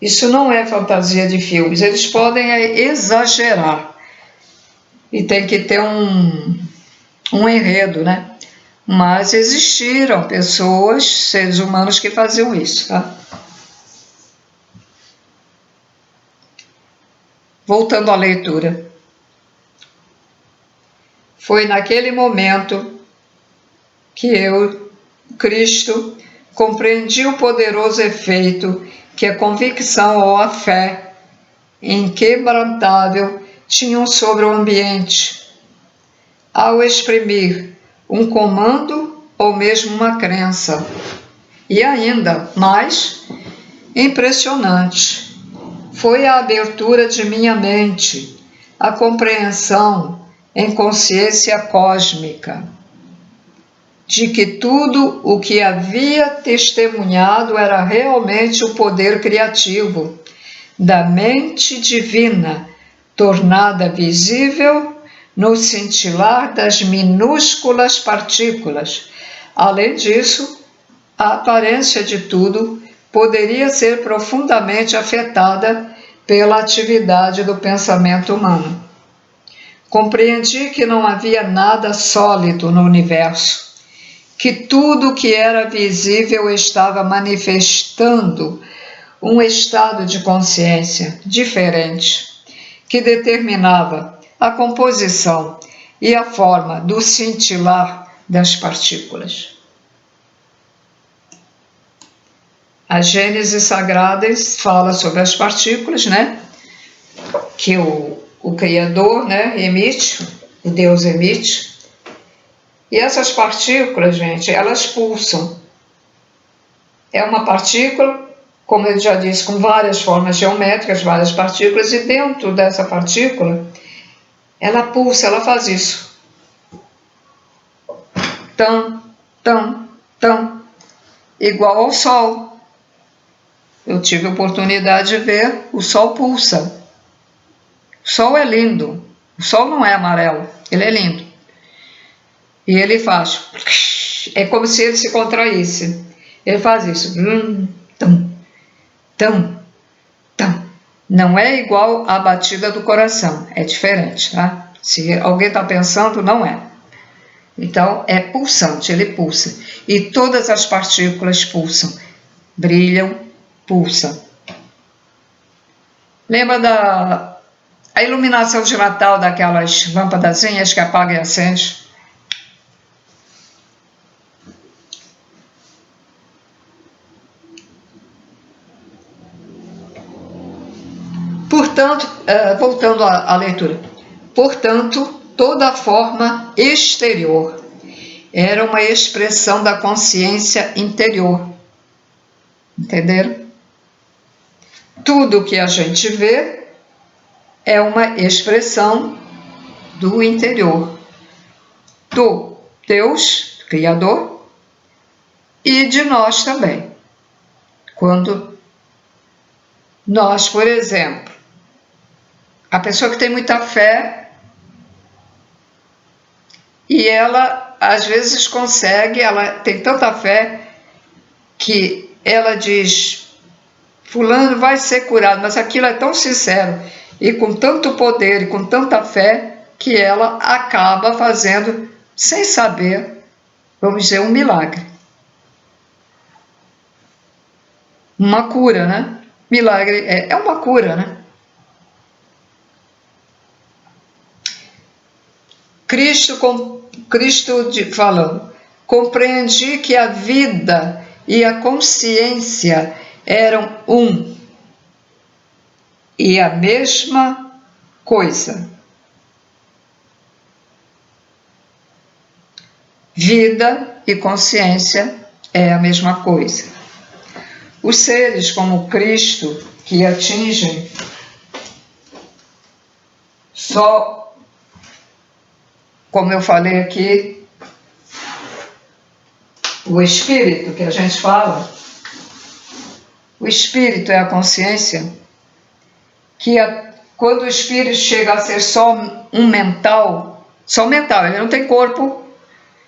Isso não é fantasia de filmes, eles podem exagerar e tem que ter um enredo, né? Mas existiram pessoas, seres humanos que faziam isso, tá? Voltando à leitura. Foi naquele momento que eu, Cristo, compreendi o poderoso efeito que a convicção ou a fé inquebrantável tinham sobre o ambiente, ao exprimir um comando ou mesmo uma crença. E ainda mais impressionante foi a abertura de minha mente, a compreensão em consciência cósmica de que tudo o que havia testemunhado era realmente o poder criativo da mente divina, tornada visível no cintilar das minúsculas partículas. Além disso, a aparência de tudo poderia ser profundamente afetada pela atividade do pensamento humano. Compreendi que não havia nada sólido no universo, que tudo que era visível estava manifestando um estado de consciência diferente, que determinava a composição e a forma do cintilar das partículas. A Gênese Sagrada fala sobre as partículas, né? Que o Criador, né, emite, o Deus emite. E essas partículas, gente, elas pulsam. É uma partícula, como eu já disse, com várias formas geométricas, várias partículas, e dentro dessa partícula, ela pulsa, ela faz isso. Tam, tam, tam, igual ao Sol. Eu tive a oportunidade de ver o Sol pulsa. O Sol é lindo. O Sol não é amarelo, ele é lindo. E ele faz, é como se ele se contraísse. Ele faz isso. Tum, tum, tum. Não é igual à batida do coração, é diferente, tá? Se alguém está pensando, não é. Então, é pulsante, ele pulsa. E todas as partículas pulsam, brilham, pulsam. Lembra da iluminação de Natal, daquelas lâmpadazinhas que apaga e acende? Portanto, voltando à leitura, portanto, toda forma exterior era uma expressão da consciência interior. Entenderam? Tudo que a gente vê é uma expressão do interior, do Deus, Criador, e de nós também. Quando nós, por exemplo, a pessoa que tem muita fé e ela às vezes consegue, ela tem tanta fé que ela diz: fulano vai ser curado, mas aquilo é tão sincero e com tanto poder e com tanta fé que ela acaba fazendo, sem saber, vamos dizer, um milagre. Uma cura, né? Milagre é uma cura, né? Cristo falando, compreendi que a vida e a consciência eram um e a mesma coisa. Vida e consciência é a mesma coisa. Os seres como Cristo, que atingem só, como eu falei aqui, o espírito que a gente fala, o espírito é a consciência, que quando o espírito chega a ser só um mental, ele não tem corpo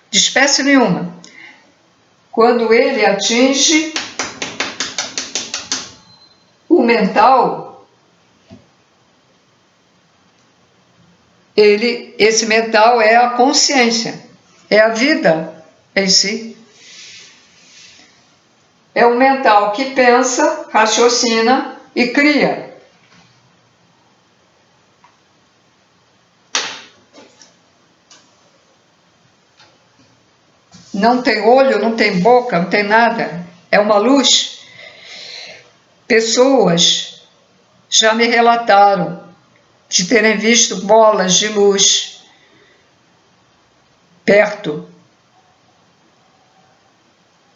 de espécie nenhuma. Quando ele atinge o mental, esse mental é a consciência, é a vida em si. É o mental que pensa, raciocina e cria. Não tem olho, não tem boca, não tem nada. É uma luz. Pessoas já me relataram de terem visto bolas de luz perto.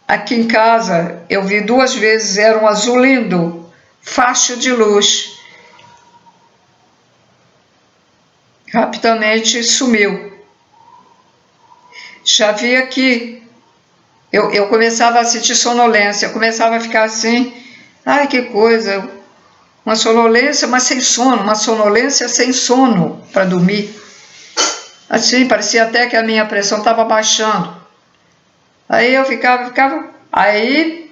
Aqui em casa eu vi 2 vezes, era um azul lindo, facho de luz. Rapidamente sumiu. Já vi aqui, eu começava a sentir sonolência, eu começava a ficar assim, ai que coisa, uma sonolência, mas sem sono, uma sonolência sem sono para dormir. Assim, parecia até que a minha pressão estava baixando. Aí eu ficava, aí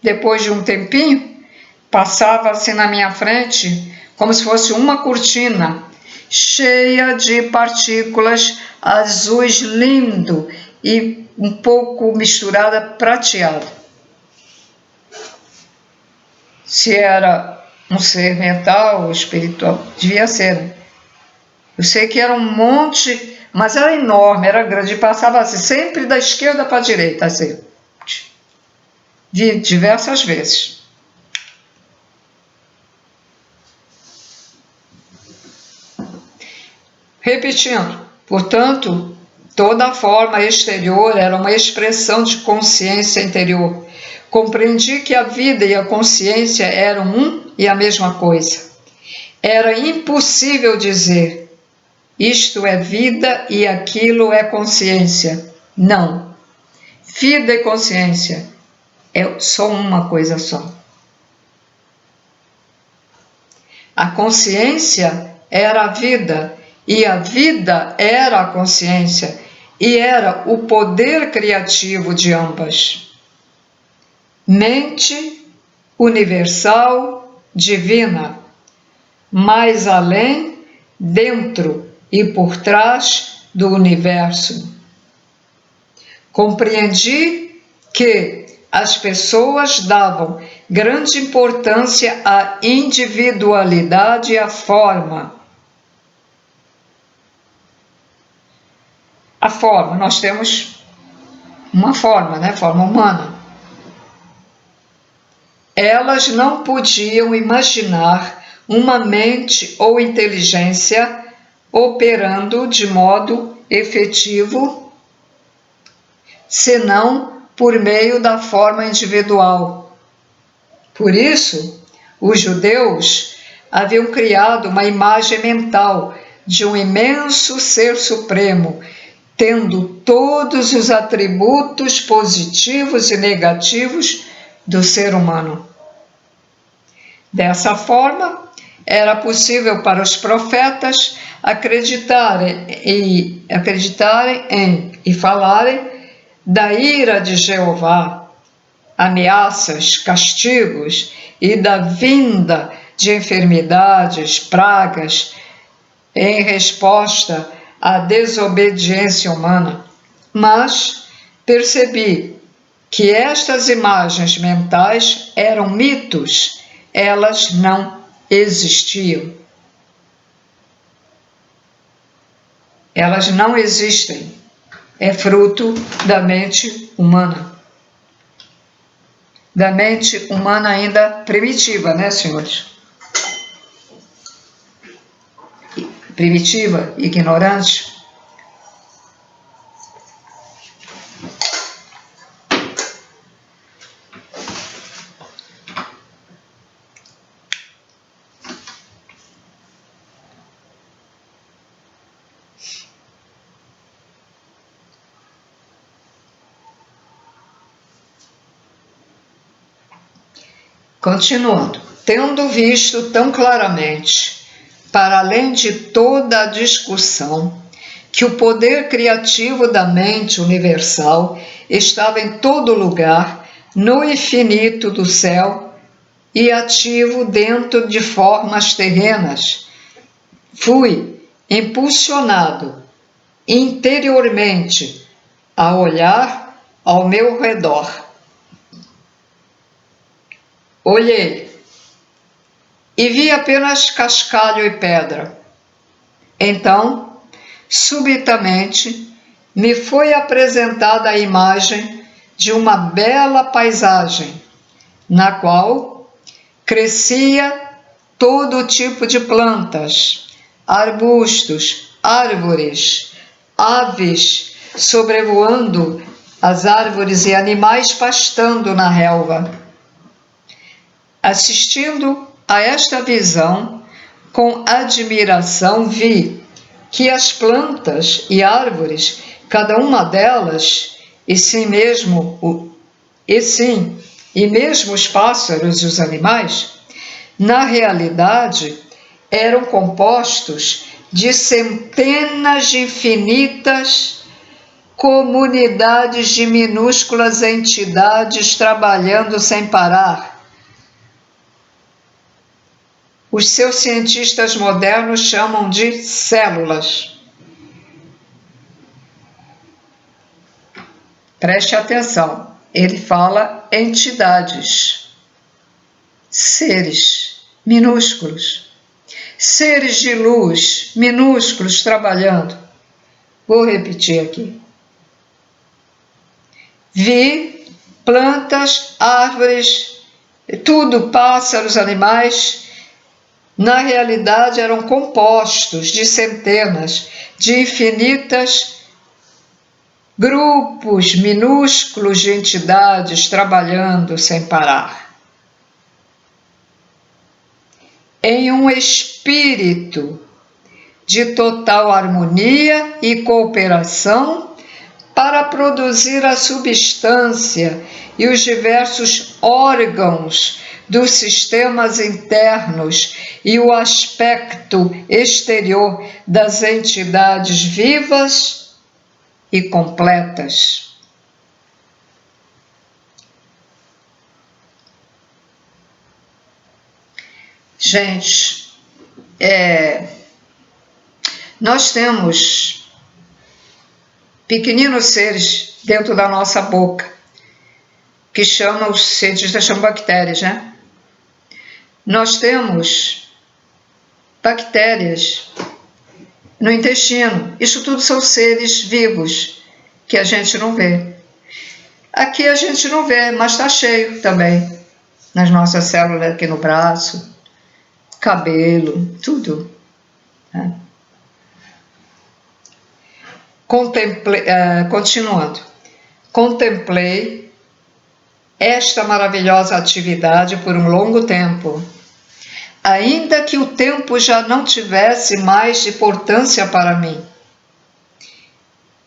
depois de um tempinho, passava assim na minha frente, como se fosse uma cortina, cheia de partículas azuis lindo e um pouco misturada prateado. Se era um ser mental ou espiritual, devia ser. Eu sei que era um monte, mas era enorme, era grande, passava assim, sempre da esquerda para a direita, assim. Vi diversas vezes. Repetindo, portanto, toda forma exterior era uma expressão de consciência interior. Compreendi que a vida e a consciência eram um e a mesma coisa. Era impossível dizer, isto é vida e aquilo é consciência. Não. Vida e consciência é só uma coisa só. A consciência era a vida, e a vida era a consciência, e era o poder criativo de ambas. Mente universal, divina, mais além, dentro e por trás do universo. Compreendi que as pessoas davam grande importância à individualidade e à forma. A forma, nós temos uma forma, né? Forma humana. Elas não podiam imaginar uma mente ou inteligência operando de modo efetivo, senão por meio da forma individual. Por isso, os judeus haviam criado uma imagem mental de um imenso ser supremo, tendo todos os atributos positivos e negativos do ser humano. Dessa forma, era possível para os profetas acreditarem em e falarem da ira de Jeová, ameaças, castigos e da vinda de enfermidades, pragas, em resposta à desobediência humana. Mas percebi que estas imagens mentais eram mitos, elas não existiam. Elas não existem. É fruto da mente humana. Da mente humana ainda primitiva, né, senhores? Primitiva, ignorante. Continuando, tendo visto tão claramente, para além de toda a discussão, que o poder criativo da mente universal estava em todo lugar, no infinito do céu e ativo dentro de formas terrenas, fui impulsionado interiormente a olhar ao meu redor. Olhei e vi apenas cascalho e pedra. Então, subitamente, me foi apresentada a imagem de uma bela paisagem, na qual crescia todo tipo de plantas, arbustos, árvores, aves sobrevoando as árvores e animais pastando na relva. Assistindo a esta visão, com admiração vi que as plantas e árvores, cada uma delas, e mesmo os pássaros e os animais, na realidade eram compostos de centenas de infinitas comunidades de minúsculas entidades trabalhando sem parar. Os seus cientistas modernos chamam de células. Preste atenção, ele fala entidades, seres minúsculos, seres de luz minúsculos trabalhando. Vou repetir aqui. Vi plantas, árvores, tudo, pássaros, animais. Na realidade, eram compostos de centenas, de infinitas grupos minúsculos de entidades trabalhando sem parar. Em um espírito de total harmonia e cooperação para produzir a substância e os diversos órgãos dos sistemas internos e o aspecto exterior das entidades vivas e completas. Gente, nós temos pequeninos seres dentro da nossa boca, que os cientistas chamam bactérias, né? Nós temos bactérias no intestino. Isso tudo são seres vivos que a gente não vê. Aqui a gente não vê, mas está cheio também nas nossas células aqui no braço. cabelo, tudo. Né? Continuando. Contemplei esta maravilhosa atividade por um longo tempo. Ainda que o tempo já não tivesse mais importância para mim.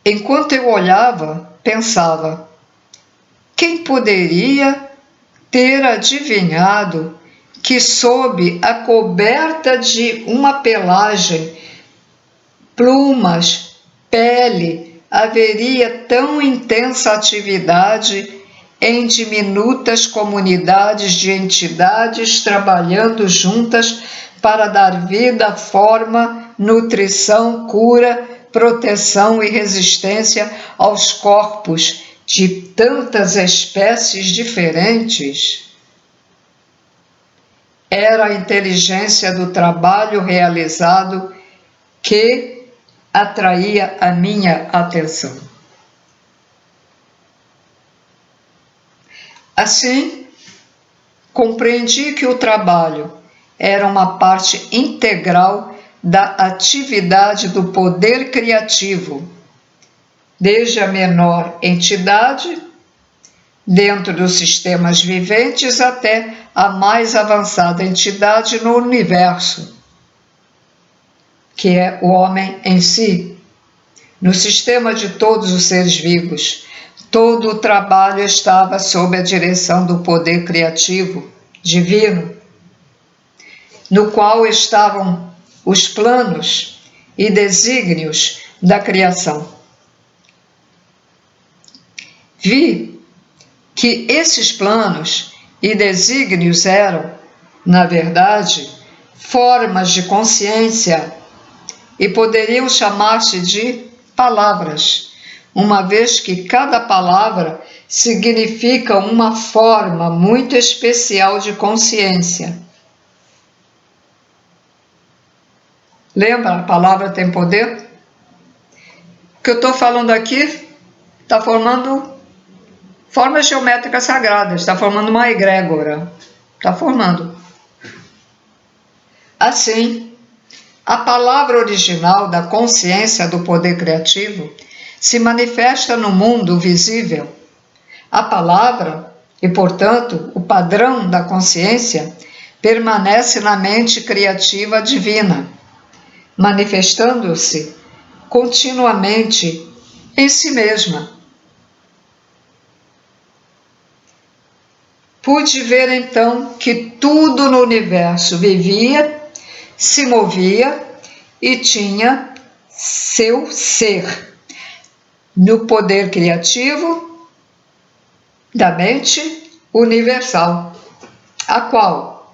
Enquanto eu olhava, pensava, quem poderia ter adivinhado que sob a coberta de uma pelagem, plumas, pele, haveria tão intensa atividade em diminutas comunidades de entidades trabalhando juntas para dar vida, forma, nutrição, cura, proteção e resistência aos corpos de tantas espécies diferentes. Era a inteligência do trabalho realizado que atraía a minha atenção. Assim, compreendi que o trabalho era uma parte integral da atividade do poder criativo, desde a menor entidade, dentro dos sistemas viventes, até a mais avançada entidade no universo, que é o homem em si. No sistema de todos os seres vivos, todo o trabalho estava sob a direção do poder criativo, divino, no qual estavam os planos e desígnios da criação. Vi que esses planos e desígnios eram, na verdade, formas de consciência e poderiam chamar-se de palavras, uma vez que cada palavra significa uma forma muito especial de consciência. Lembra? A palavra tem poder? O que eu estou falando aqui está formando formas geométricas sagradas, está formando uma egrégora, está formando. Assim, a palavra original da consciência do poder criativo se manifesta no mundo visível. A palavra, e portanto o padrão da consciência, permanece na mente criativa divina, manifestando-se continuamente em si mesma. Pude ver então que tudo no universo vivia, se movia e tinha seu ser no poder criativo da mente universal, a qual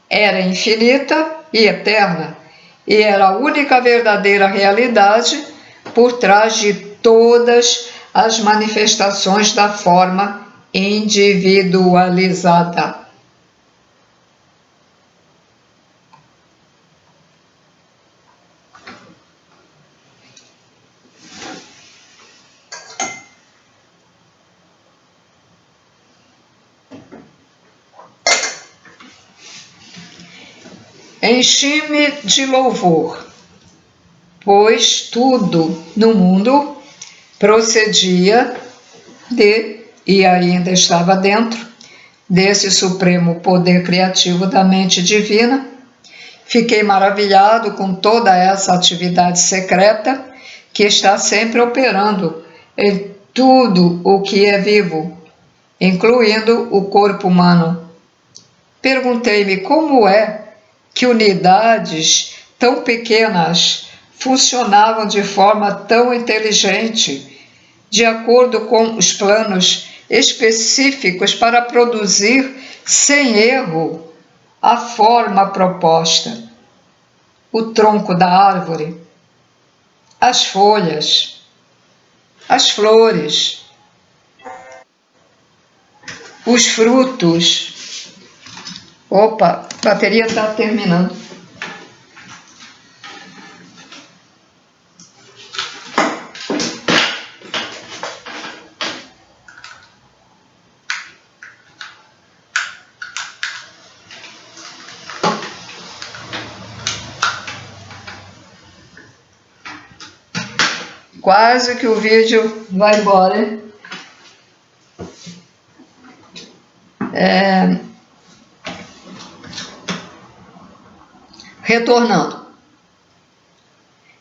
era infinita e eterna e era a única verdadeira realidade por trás de todas as manifestações da forma individualizada. Enchi-me de louvor, pois tudo no mundo procedia e ainda estava dentro desse supremo poder criativo da mente divina. Fiquei maravilhado com toda essa atividade secreta que está sempre operando em tudo o que é vivo, incluindo o corpo humano. Perguntei-me como é que unidades tão pequenas funcionavam de forma tão inteligente, de acordo com os planos específicos para produzir sem erro a forma proposta, o tronco da árvore, as folhas, as flores, os frutos. Opa, a bateria está terminando. Quase que o vídeo vai embora, hein? Retornando.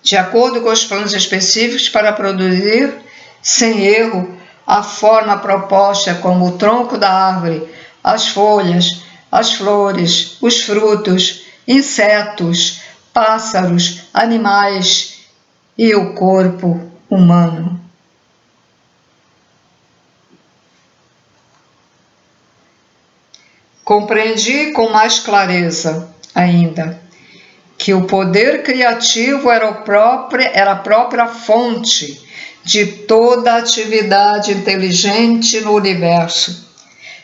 De acordo com os planos específicos para produzir, sem erro, a forma proposta como o tronco da árvore, as folhas, as flores, os frutos, insetos, pássaros, animais e o corpo humano. Compreendi com mais clareza ainda que o poder criativo era a própria fonte de toda atividade inteligente no universo.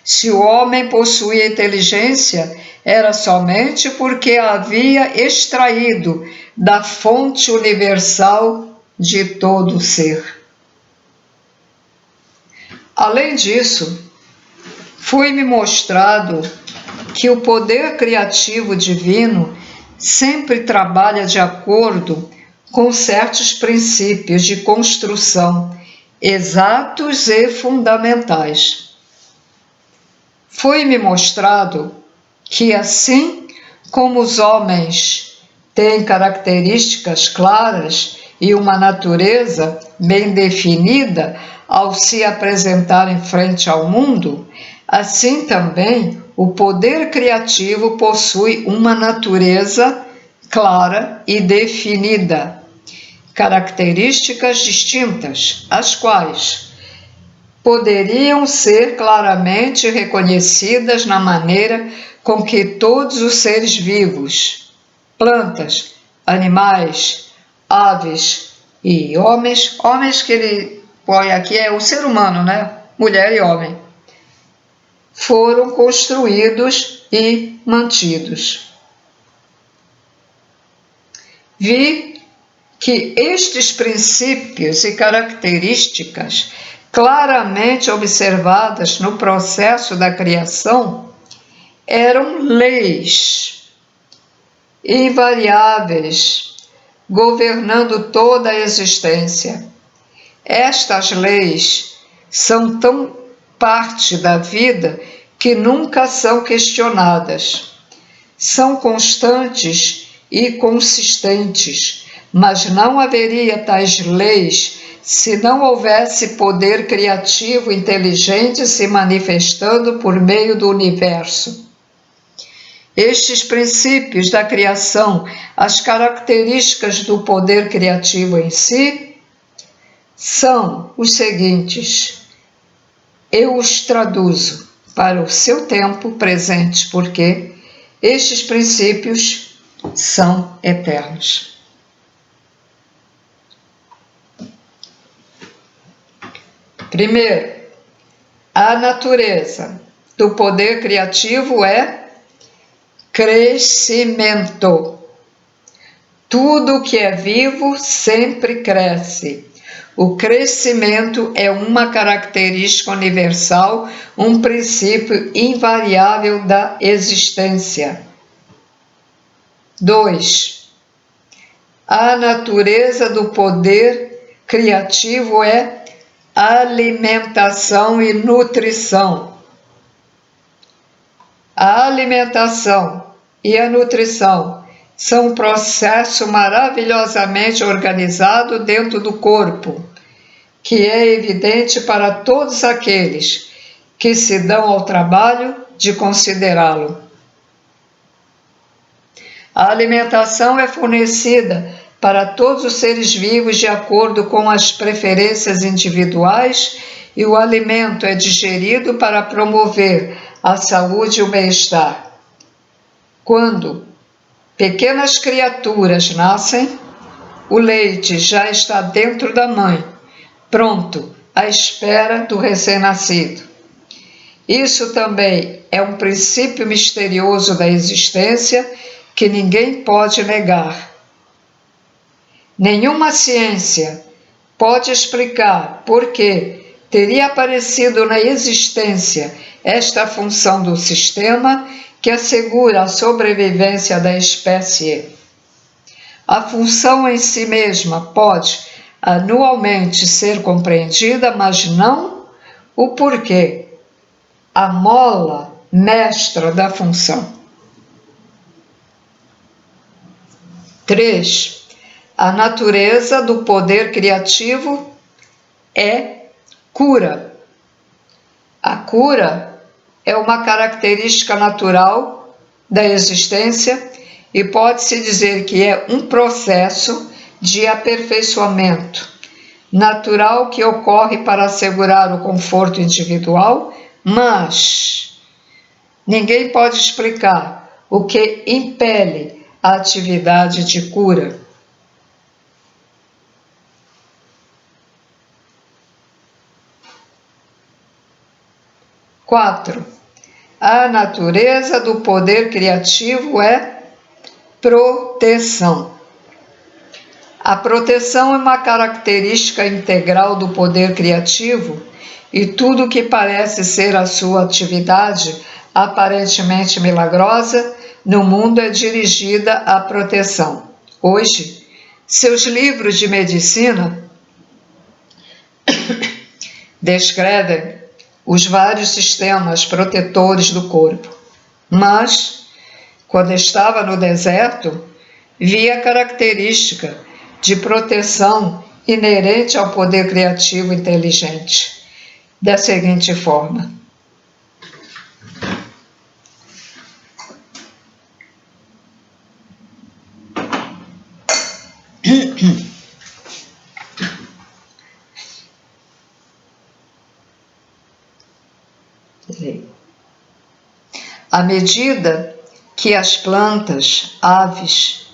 Se o homem possuía inteligência, era somente porque a havia extraído da fonte universal de todo ser. Além disso, foi-me mostrado que o poder criativo divino sempre trabalha de acordo com certos princípios de construção exatos e fundamentais. Foi-me mostrado que, assim como os homens têm características claras e uma natureza bem definida ao se apresentarem frente ao mundo, assim também o poder criativo possui uma natureza clara e definida, características distintas, as quais poderiam ser claramente reconhecidas na maneira com que todos os seres vivos, plantas, animais, aves e homens que ele põe aqui é o ser humano, né? Mulher e homem, foram construídos e mantidos. Vi que estes princípios e características claramente observadas no processo da criação eram leis invariáveis governando toda a existência. Estas leis são tão parte da vida que nunca são questionadas. São constantes e consistentes, mas não haveria tais leis se não houvesse poder criativo inteligente se manifestando por meio do universo. Estes princípios da criação, as características do poder criativo em si, são os seguintes. Eu os traduzo para o seu tempo presente, porque estes princípios são eternos. Primeiro, a natureza do poder criativo é crescimento. Tudo que é vivo sempre cresce. O crescimento é uma característica universal, um princípio invariável da existência. 2. A natureza do poder criativo é alimentação e nutrição. A alimentação e a nutrição são um processo maravilhosamente organizado dentro do corpo, que é evidente para todos aqueles que se dão ao trabalho de considerá-lo. A alimentação é fornecida para todos os seres vivos de acordo com as preferências individuais e o alimento é digerido para promover a saúde e o bem-estar. Quando pequenas criaturas nascem, o leite já está dentro da mãe, pronto, à espera do recém-nascido. Isso também é um princípio misterioso da existência que ninguém pode negar. Nenhuma ciência pode explicar por que teria aparecido na existência esta função do sistema que assegura a sobrevivência da espécie. A função em si mesma pode, anualmente ser compreendida, mas não o porquê, a mola mestra da função. 3. A natureza do poder criativo é cura. A cura é uma característica natural da existência e pode-se dizer que é um processo de aperfeiçoamento natural que ocorre para assegurar o conforto individual, mas ninguém pode explicar o que impele a atividade de cura. Quatro. A natureza do poder criativo é proteção. A proteção é uma característica integral do poder criativo e tudo que parece ser a sua atividade aparentemente milagrosa no mundo é dirigida à proteção. Hoje, seus livros de medicina descrevem os vários sistemas protetores do corpo, mas, quando estava no deserto, vi a característica de proteção inerente ao poder criativo inteligente, da seguinte forma. À medida que as plantas, aves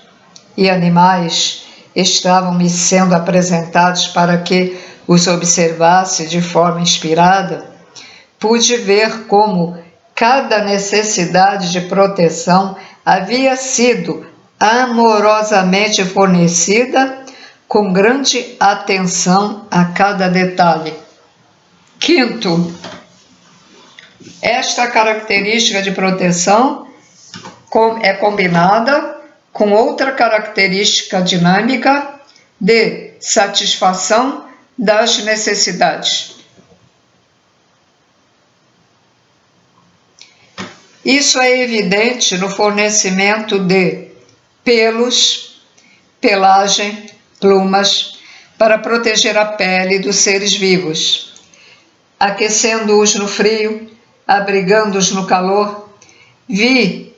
e animais estavam me sendo apresentados para que os observasse de forma inspirada, pude ver como cada necessidade de proteção havia sido amorosamente fornecida com grande atenção a cada detalhe. Quinto, esta característica de proteção é combinada com outra característica dinâmica de satisfação das necessidades. Isso é evidente no fornecimento de pelos, pelagem, plumas, para proteger a pele dos seres vivos, aquecendo-os no frio, abrigando-os no calor. Vi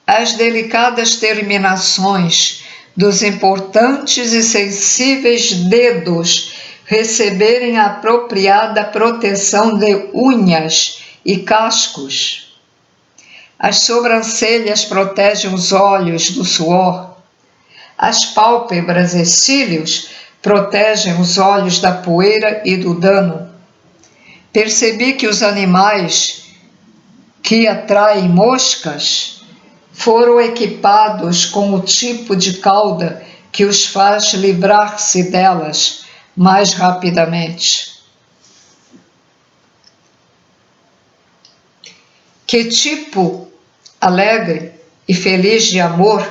as delicadas terminações dos importantes e sensíveis dedos receberem a apropriada proteção de unhas e cascos. As sobrancelhas protegem os olhos do suor. As pálpebras e cílios protegem os olhos da poeira e do dano. Percebi que os animais que atraem moscas foram equipados com o tipo de cauda que os faz livrar-se delas mais rapidamente. Que tipo alegre e feliz de amor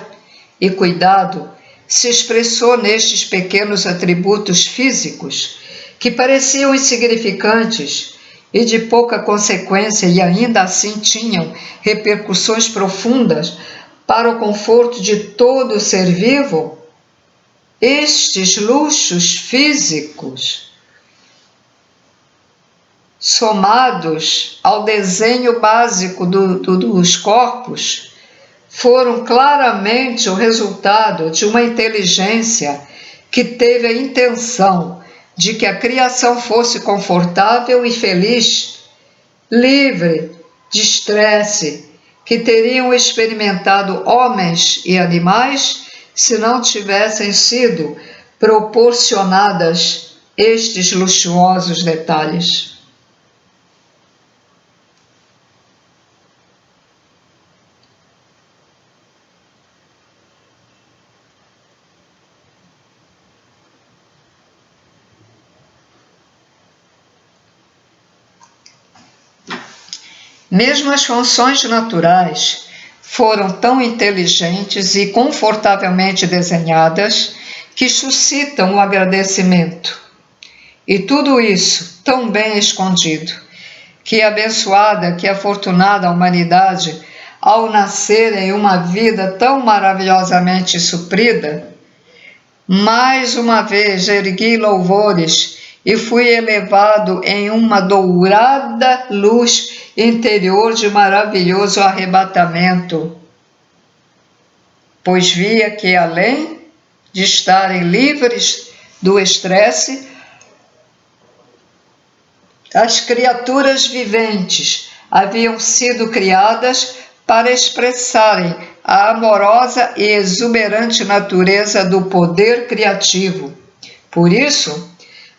e cuidado se expressou nestes pequenos atributos físicos que pareciam insignificantes e de pouca consequência e ainda assim tinham repercussões profundas para o conforto de todo ser vivo? Estes luxos físicos, somados ao desenho básico dos corpos, foram claramente o resultado de uma inteligência que teve a intenção de que a criação fosse confortável e feliz, livre de estresse, que teriam experimentado homens e animais se não tivessem sido proporcionadas estes luxuosos detalhes. Mesmo as funções naturais foram tão inteligentes e confortavelmente desenhadas que suscitam o agradecimento. E tudo isso tão bem escondido, que abençoada, que afortunada a humanidade, ao nascer em uma vida tão maravilhosamente suprida, mais uma vez ergui louvores e fui elevado em uma dourada luz interior de maravilhoso arrebatamento, pois via que, além de estarem livres do estresse, as criaturas viventes haviam sido criadas para expressarem a amorosa e exuberante natureza do poder criativo. Por isso,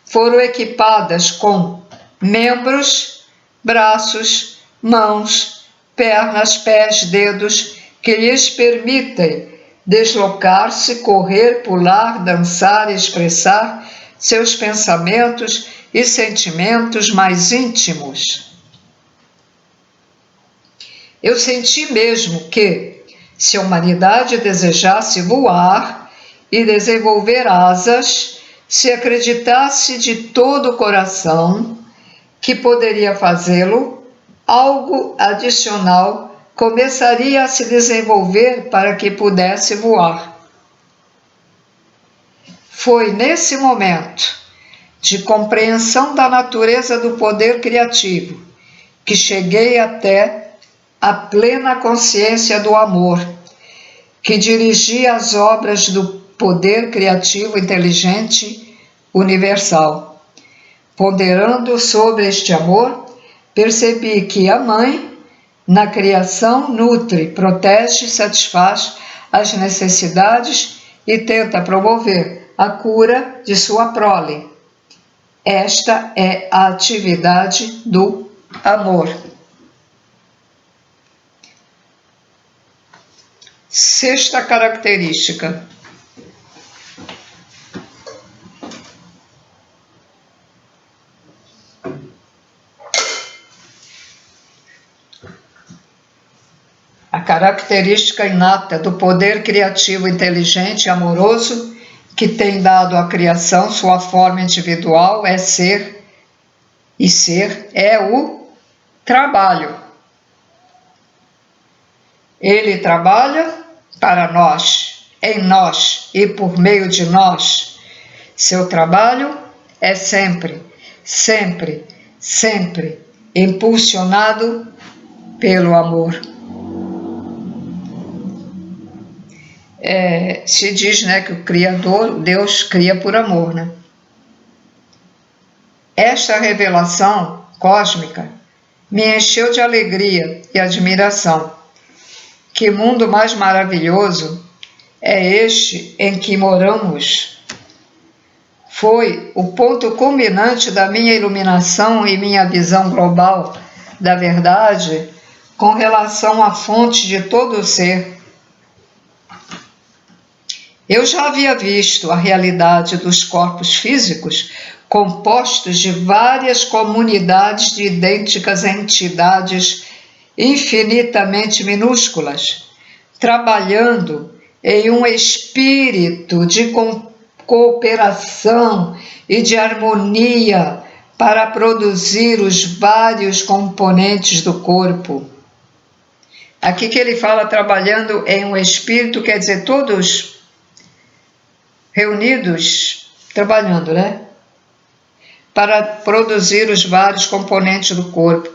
foram equipadas com membros, braços, mãos, pernas, pés, dedos, que lhes permitem deslocar-se, correr, pular, dançar e expressar seus pensamentos e sentimentos mais íntimos. Eu senti mesmo que, se a humanidade desejasse voar e desenvolver asas, se acreditasse de todo o coração que poderia fazê-lo, algo adicional começaria a se desenvolver para que pudesse voar. Foi nesse momento de compreensão da natureza do poder criativo que cheguei até a plena consciência do amor, que dirigia as obras do poder criativo inteligente universal. Ponderando sobre este amor, percebi que a Mãe, na criação, nutre, protege e satisfaz as necessidades e tenta promover a cura de sua prole. Esta é a atividade do amor. Sexta característica. A característica inata do poder criativo inteligente e amoroso que tem dado à criação sua forma individual é ser, e ser é o trabalho. Ele trabalha para nós, em nós e por meio de nós. Seu trabalho é sempre, sempre, sempre impulsionado pelo amor. Se diz, que o Criador, Deus, cria por amor, Esta revelação cósmica me encheu de alegria e admiração. Que mundo mais maravilhoso é este em que moramos? Foi o ponto culminante da minha iluminação e minha visão global da verdade com relação à fonte de todo o ser. Eu já havia visto a realidade dos corpos físicos compostos de várias comunidades de idênticas entidades infinitamente minúsculas, trabalhando em um espírito de cooperação e de harmonia para produzir os vários componentes do corpo. Aqui que ele fala trabalhando em um espírito, quer dizer, todos reunidos, trabalhando, para produzir os vários componentes do corpo.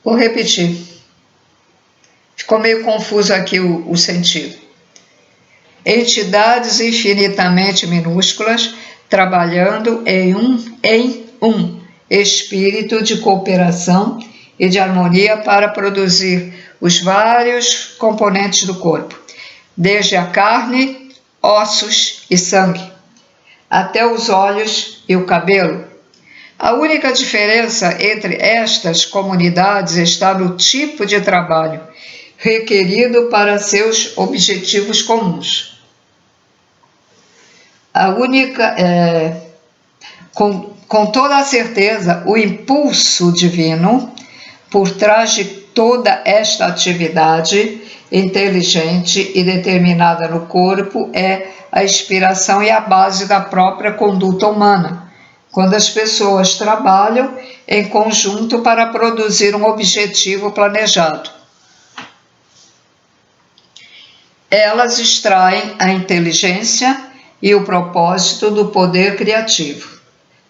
Vou repetir. Ficou meio confuso aqui o sentido. Entidades infinitamente minúsculas trabalhando em um espírito de cooperação e de harmonia para produzir os vários componentes do corpo, desde a carne, ossos e sangue, até os olhos e o cabelo. A única diferença entre estas comunidades está no tipo de trabalho requerido para seus objetivos comuns. a única, com toda a certeza, o impulso divino por trás de toda esta atividade inteligente e determinada no corpo é a inspiração e a base da própria conduta humana, quando as pessoas trabalham em conjunto para produzir um objetivo planejado. Elas extraem a inteligência e o propósito do poder criativo.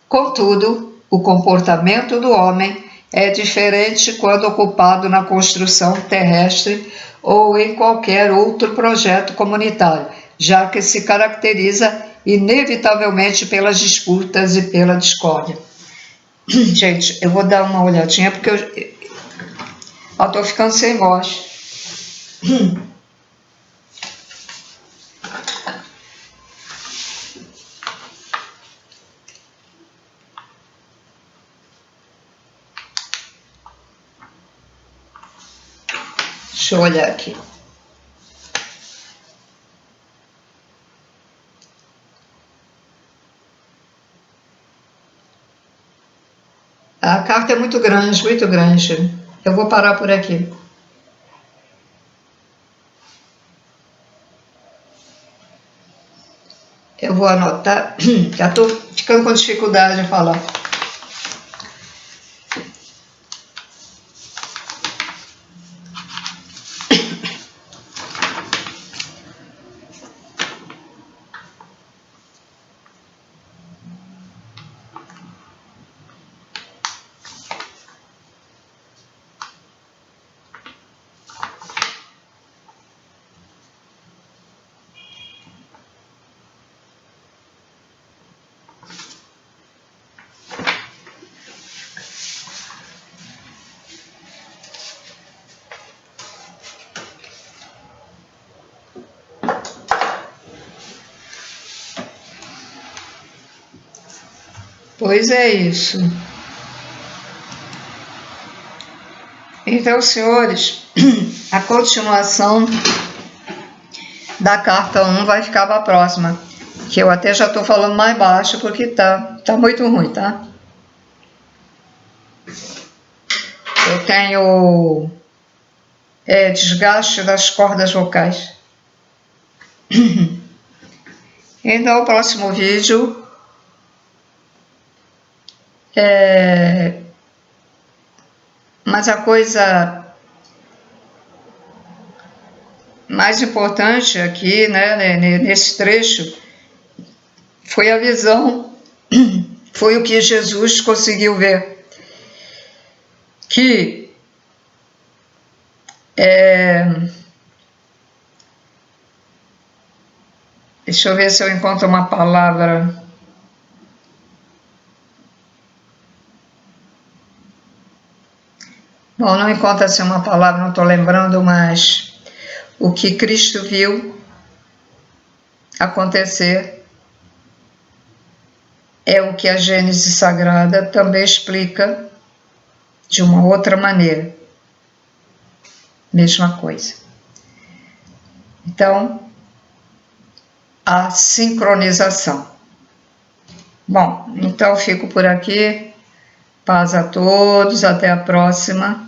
Contudo, o comportamento do homem é diferente quando ocupado na construção terrestre ou em qualquer outro projeto comunitário, já que se caracteriza inevitavelmente pelas disputas e pela discórdia. Gente, eu vou dar uma olhadinha porque eu estou ficando sem voz. Deixa eu olhar aqui. A carta é muito grande, muito grande. Eu vou parar por aqui. Eu vou anotar. Já estou ficando com dificuldade de falar. Pois é isso. Então, senhores, a continuação da carta 1 vai ficar para a próxima, que eu até já estou falando mais baixo porque tá muito ruim, tá? Eu tenho desgaste das cordas vocais. Então, o próximo vídeo mas a coisa mais importante aqui, né, nesse trecho, foi a visão, foi o que Jesus conseguiu ver, que deixa eu ver se eu encontro uma palavra. Bom, não encontra-se uma palavra, não estou lembrando, mas o que Cristo viu acontecer é o que a Gênese Sagrada também explica de uma outra maneira. Mesma coisa. Então, a sincronização. Bom, então fico por aqui. Paz a todos, até a próxima.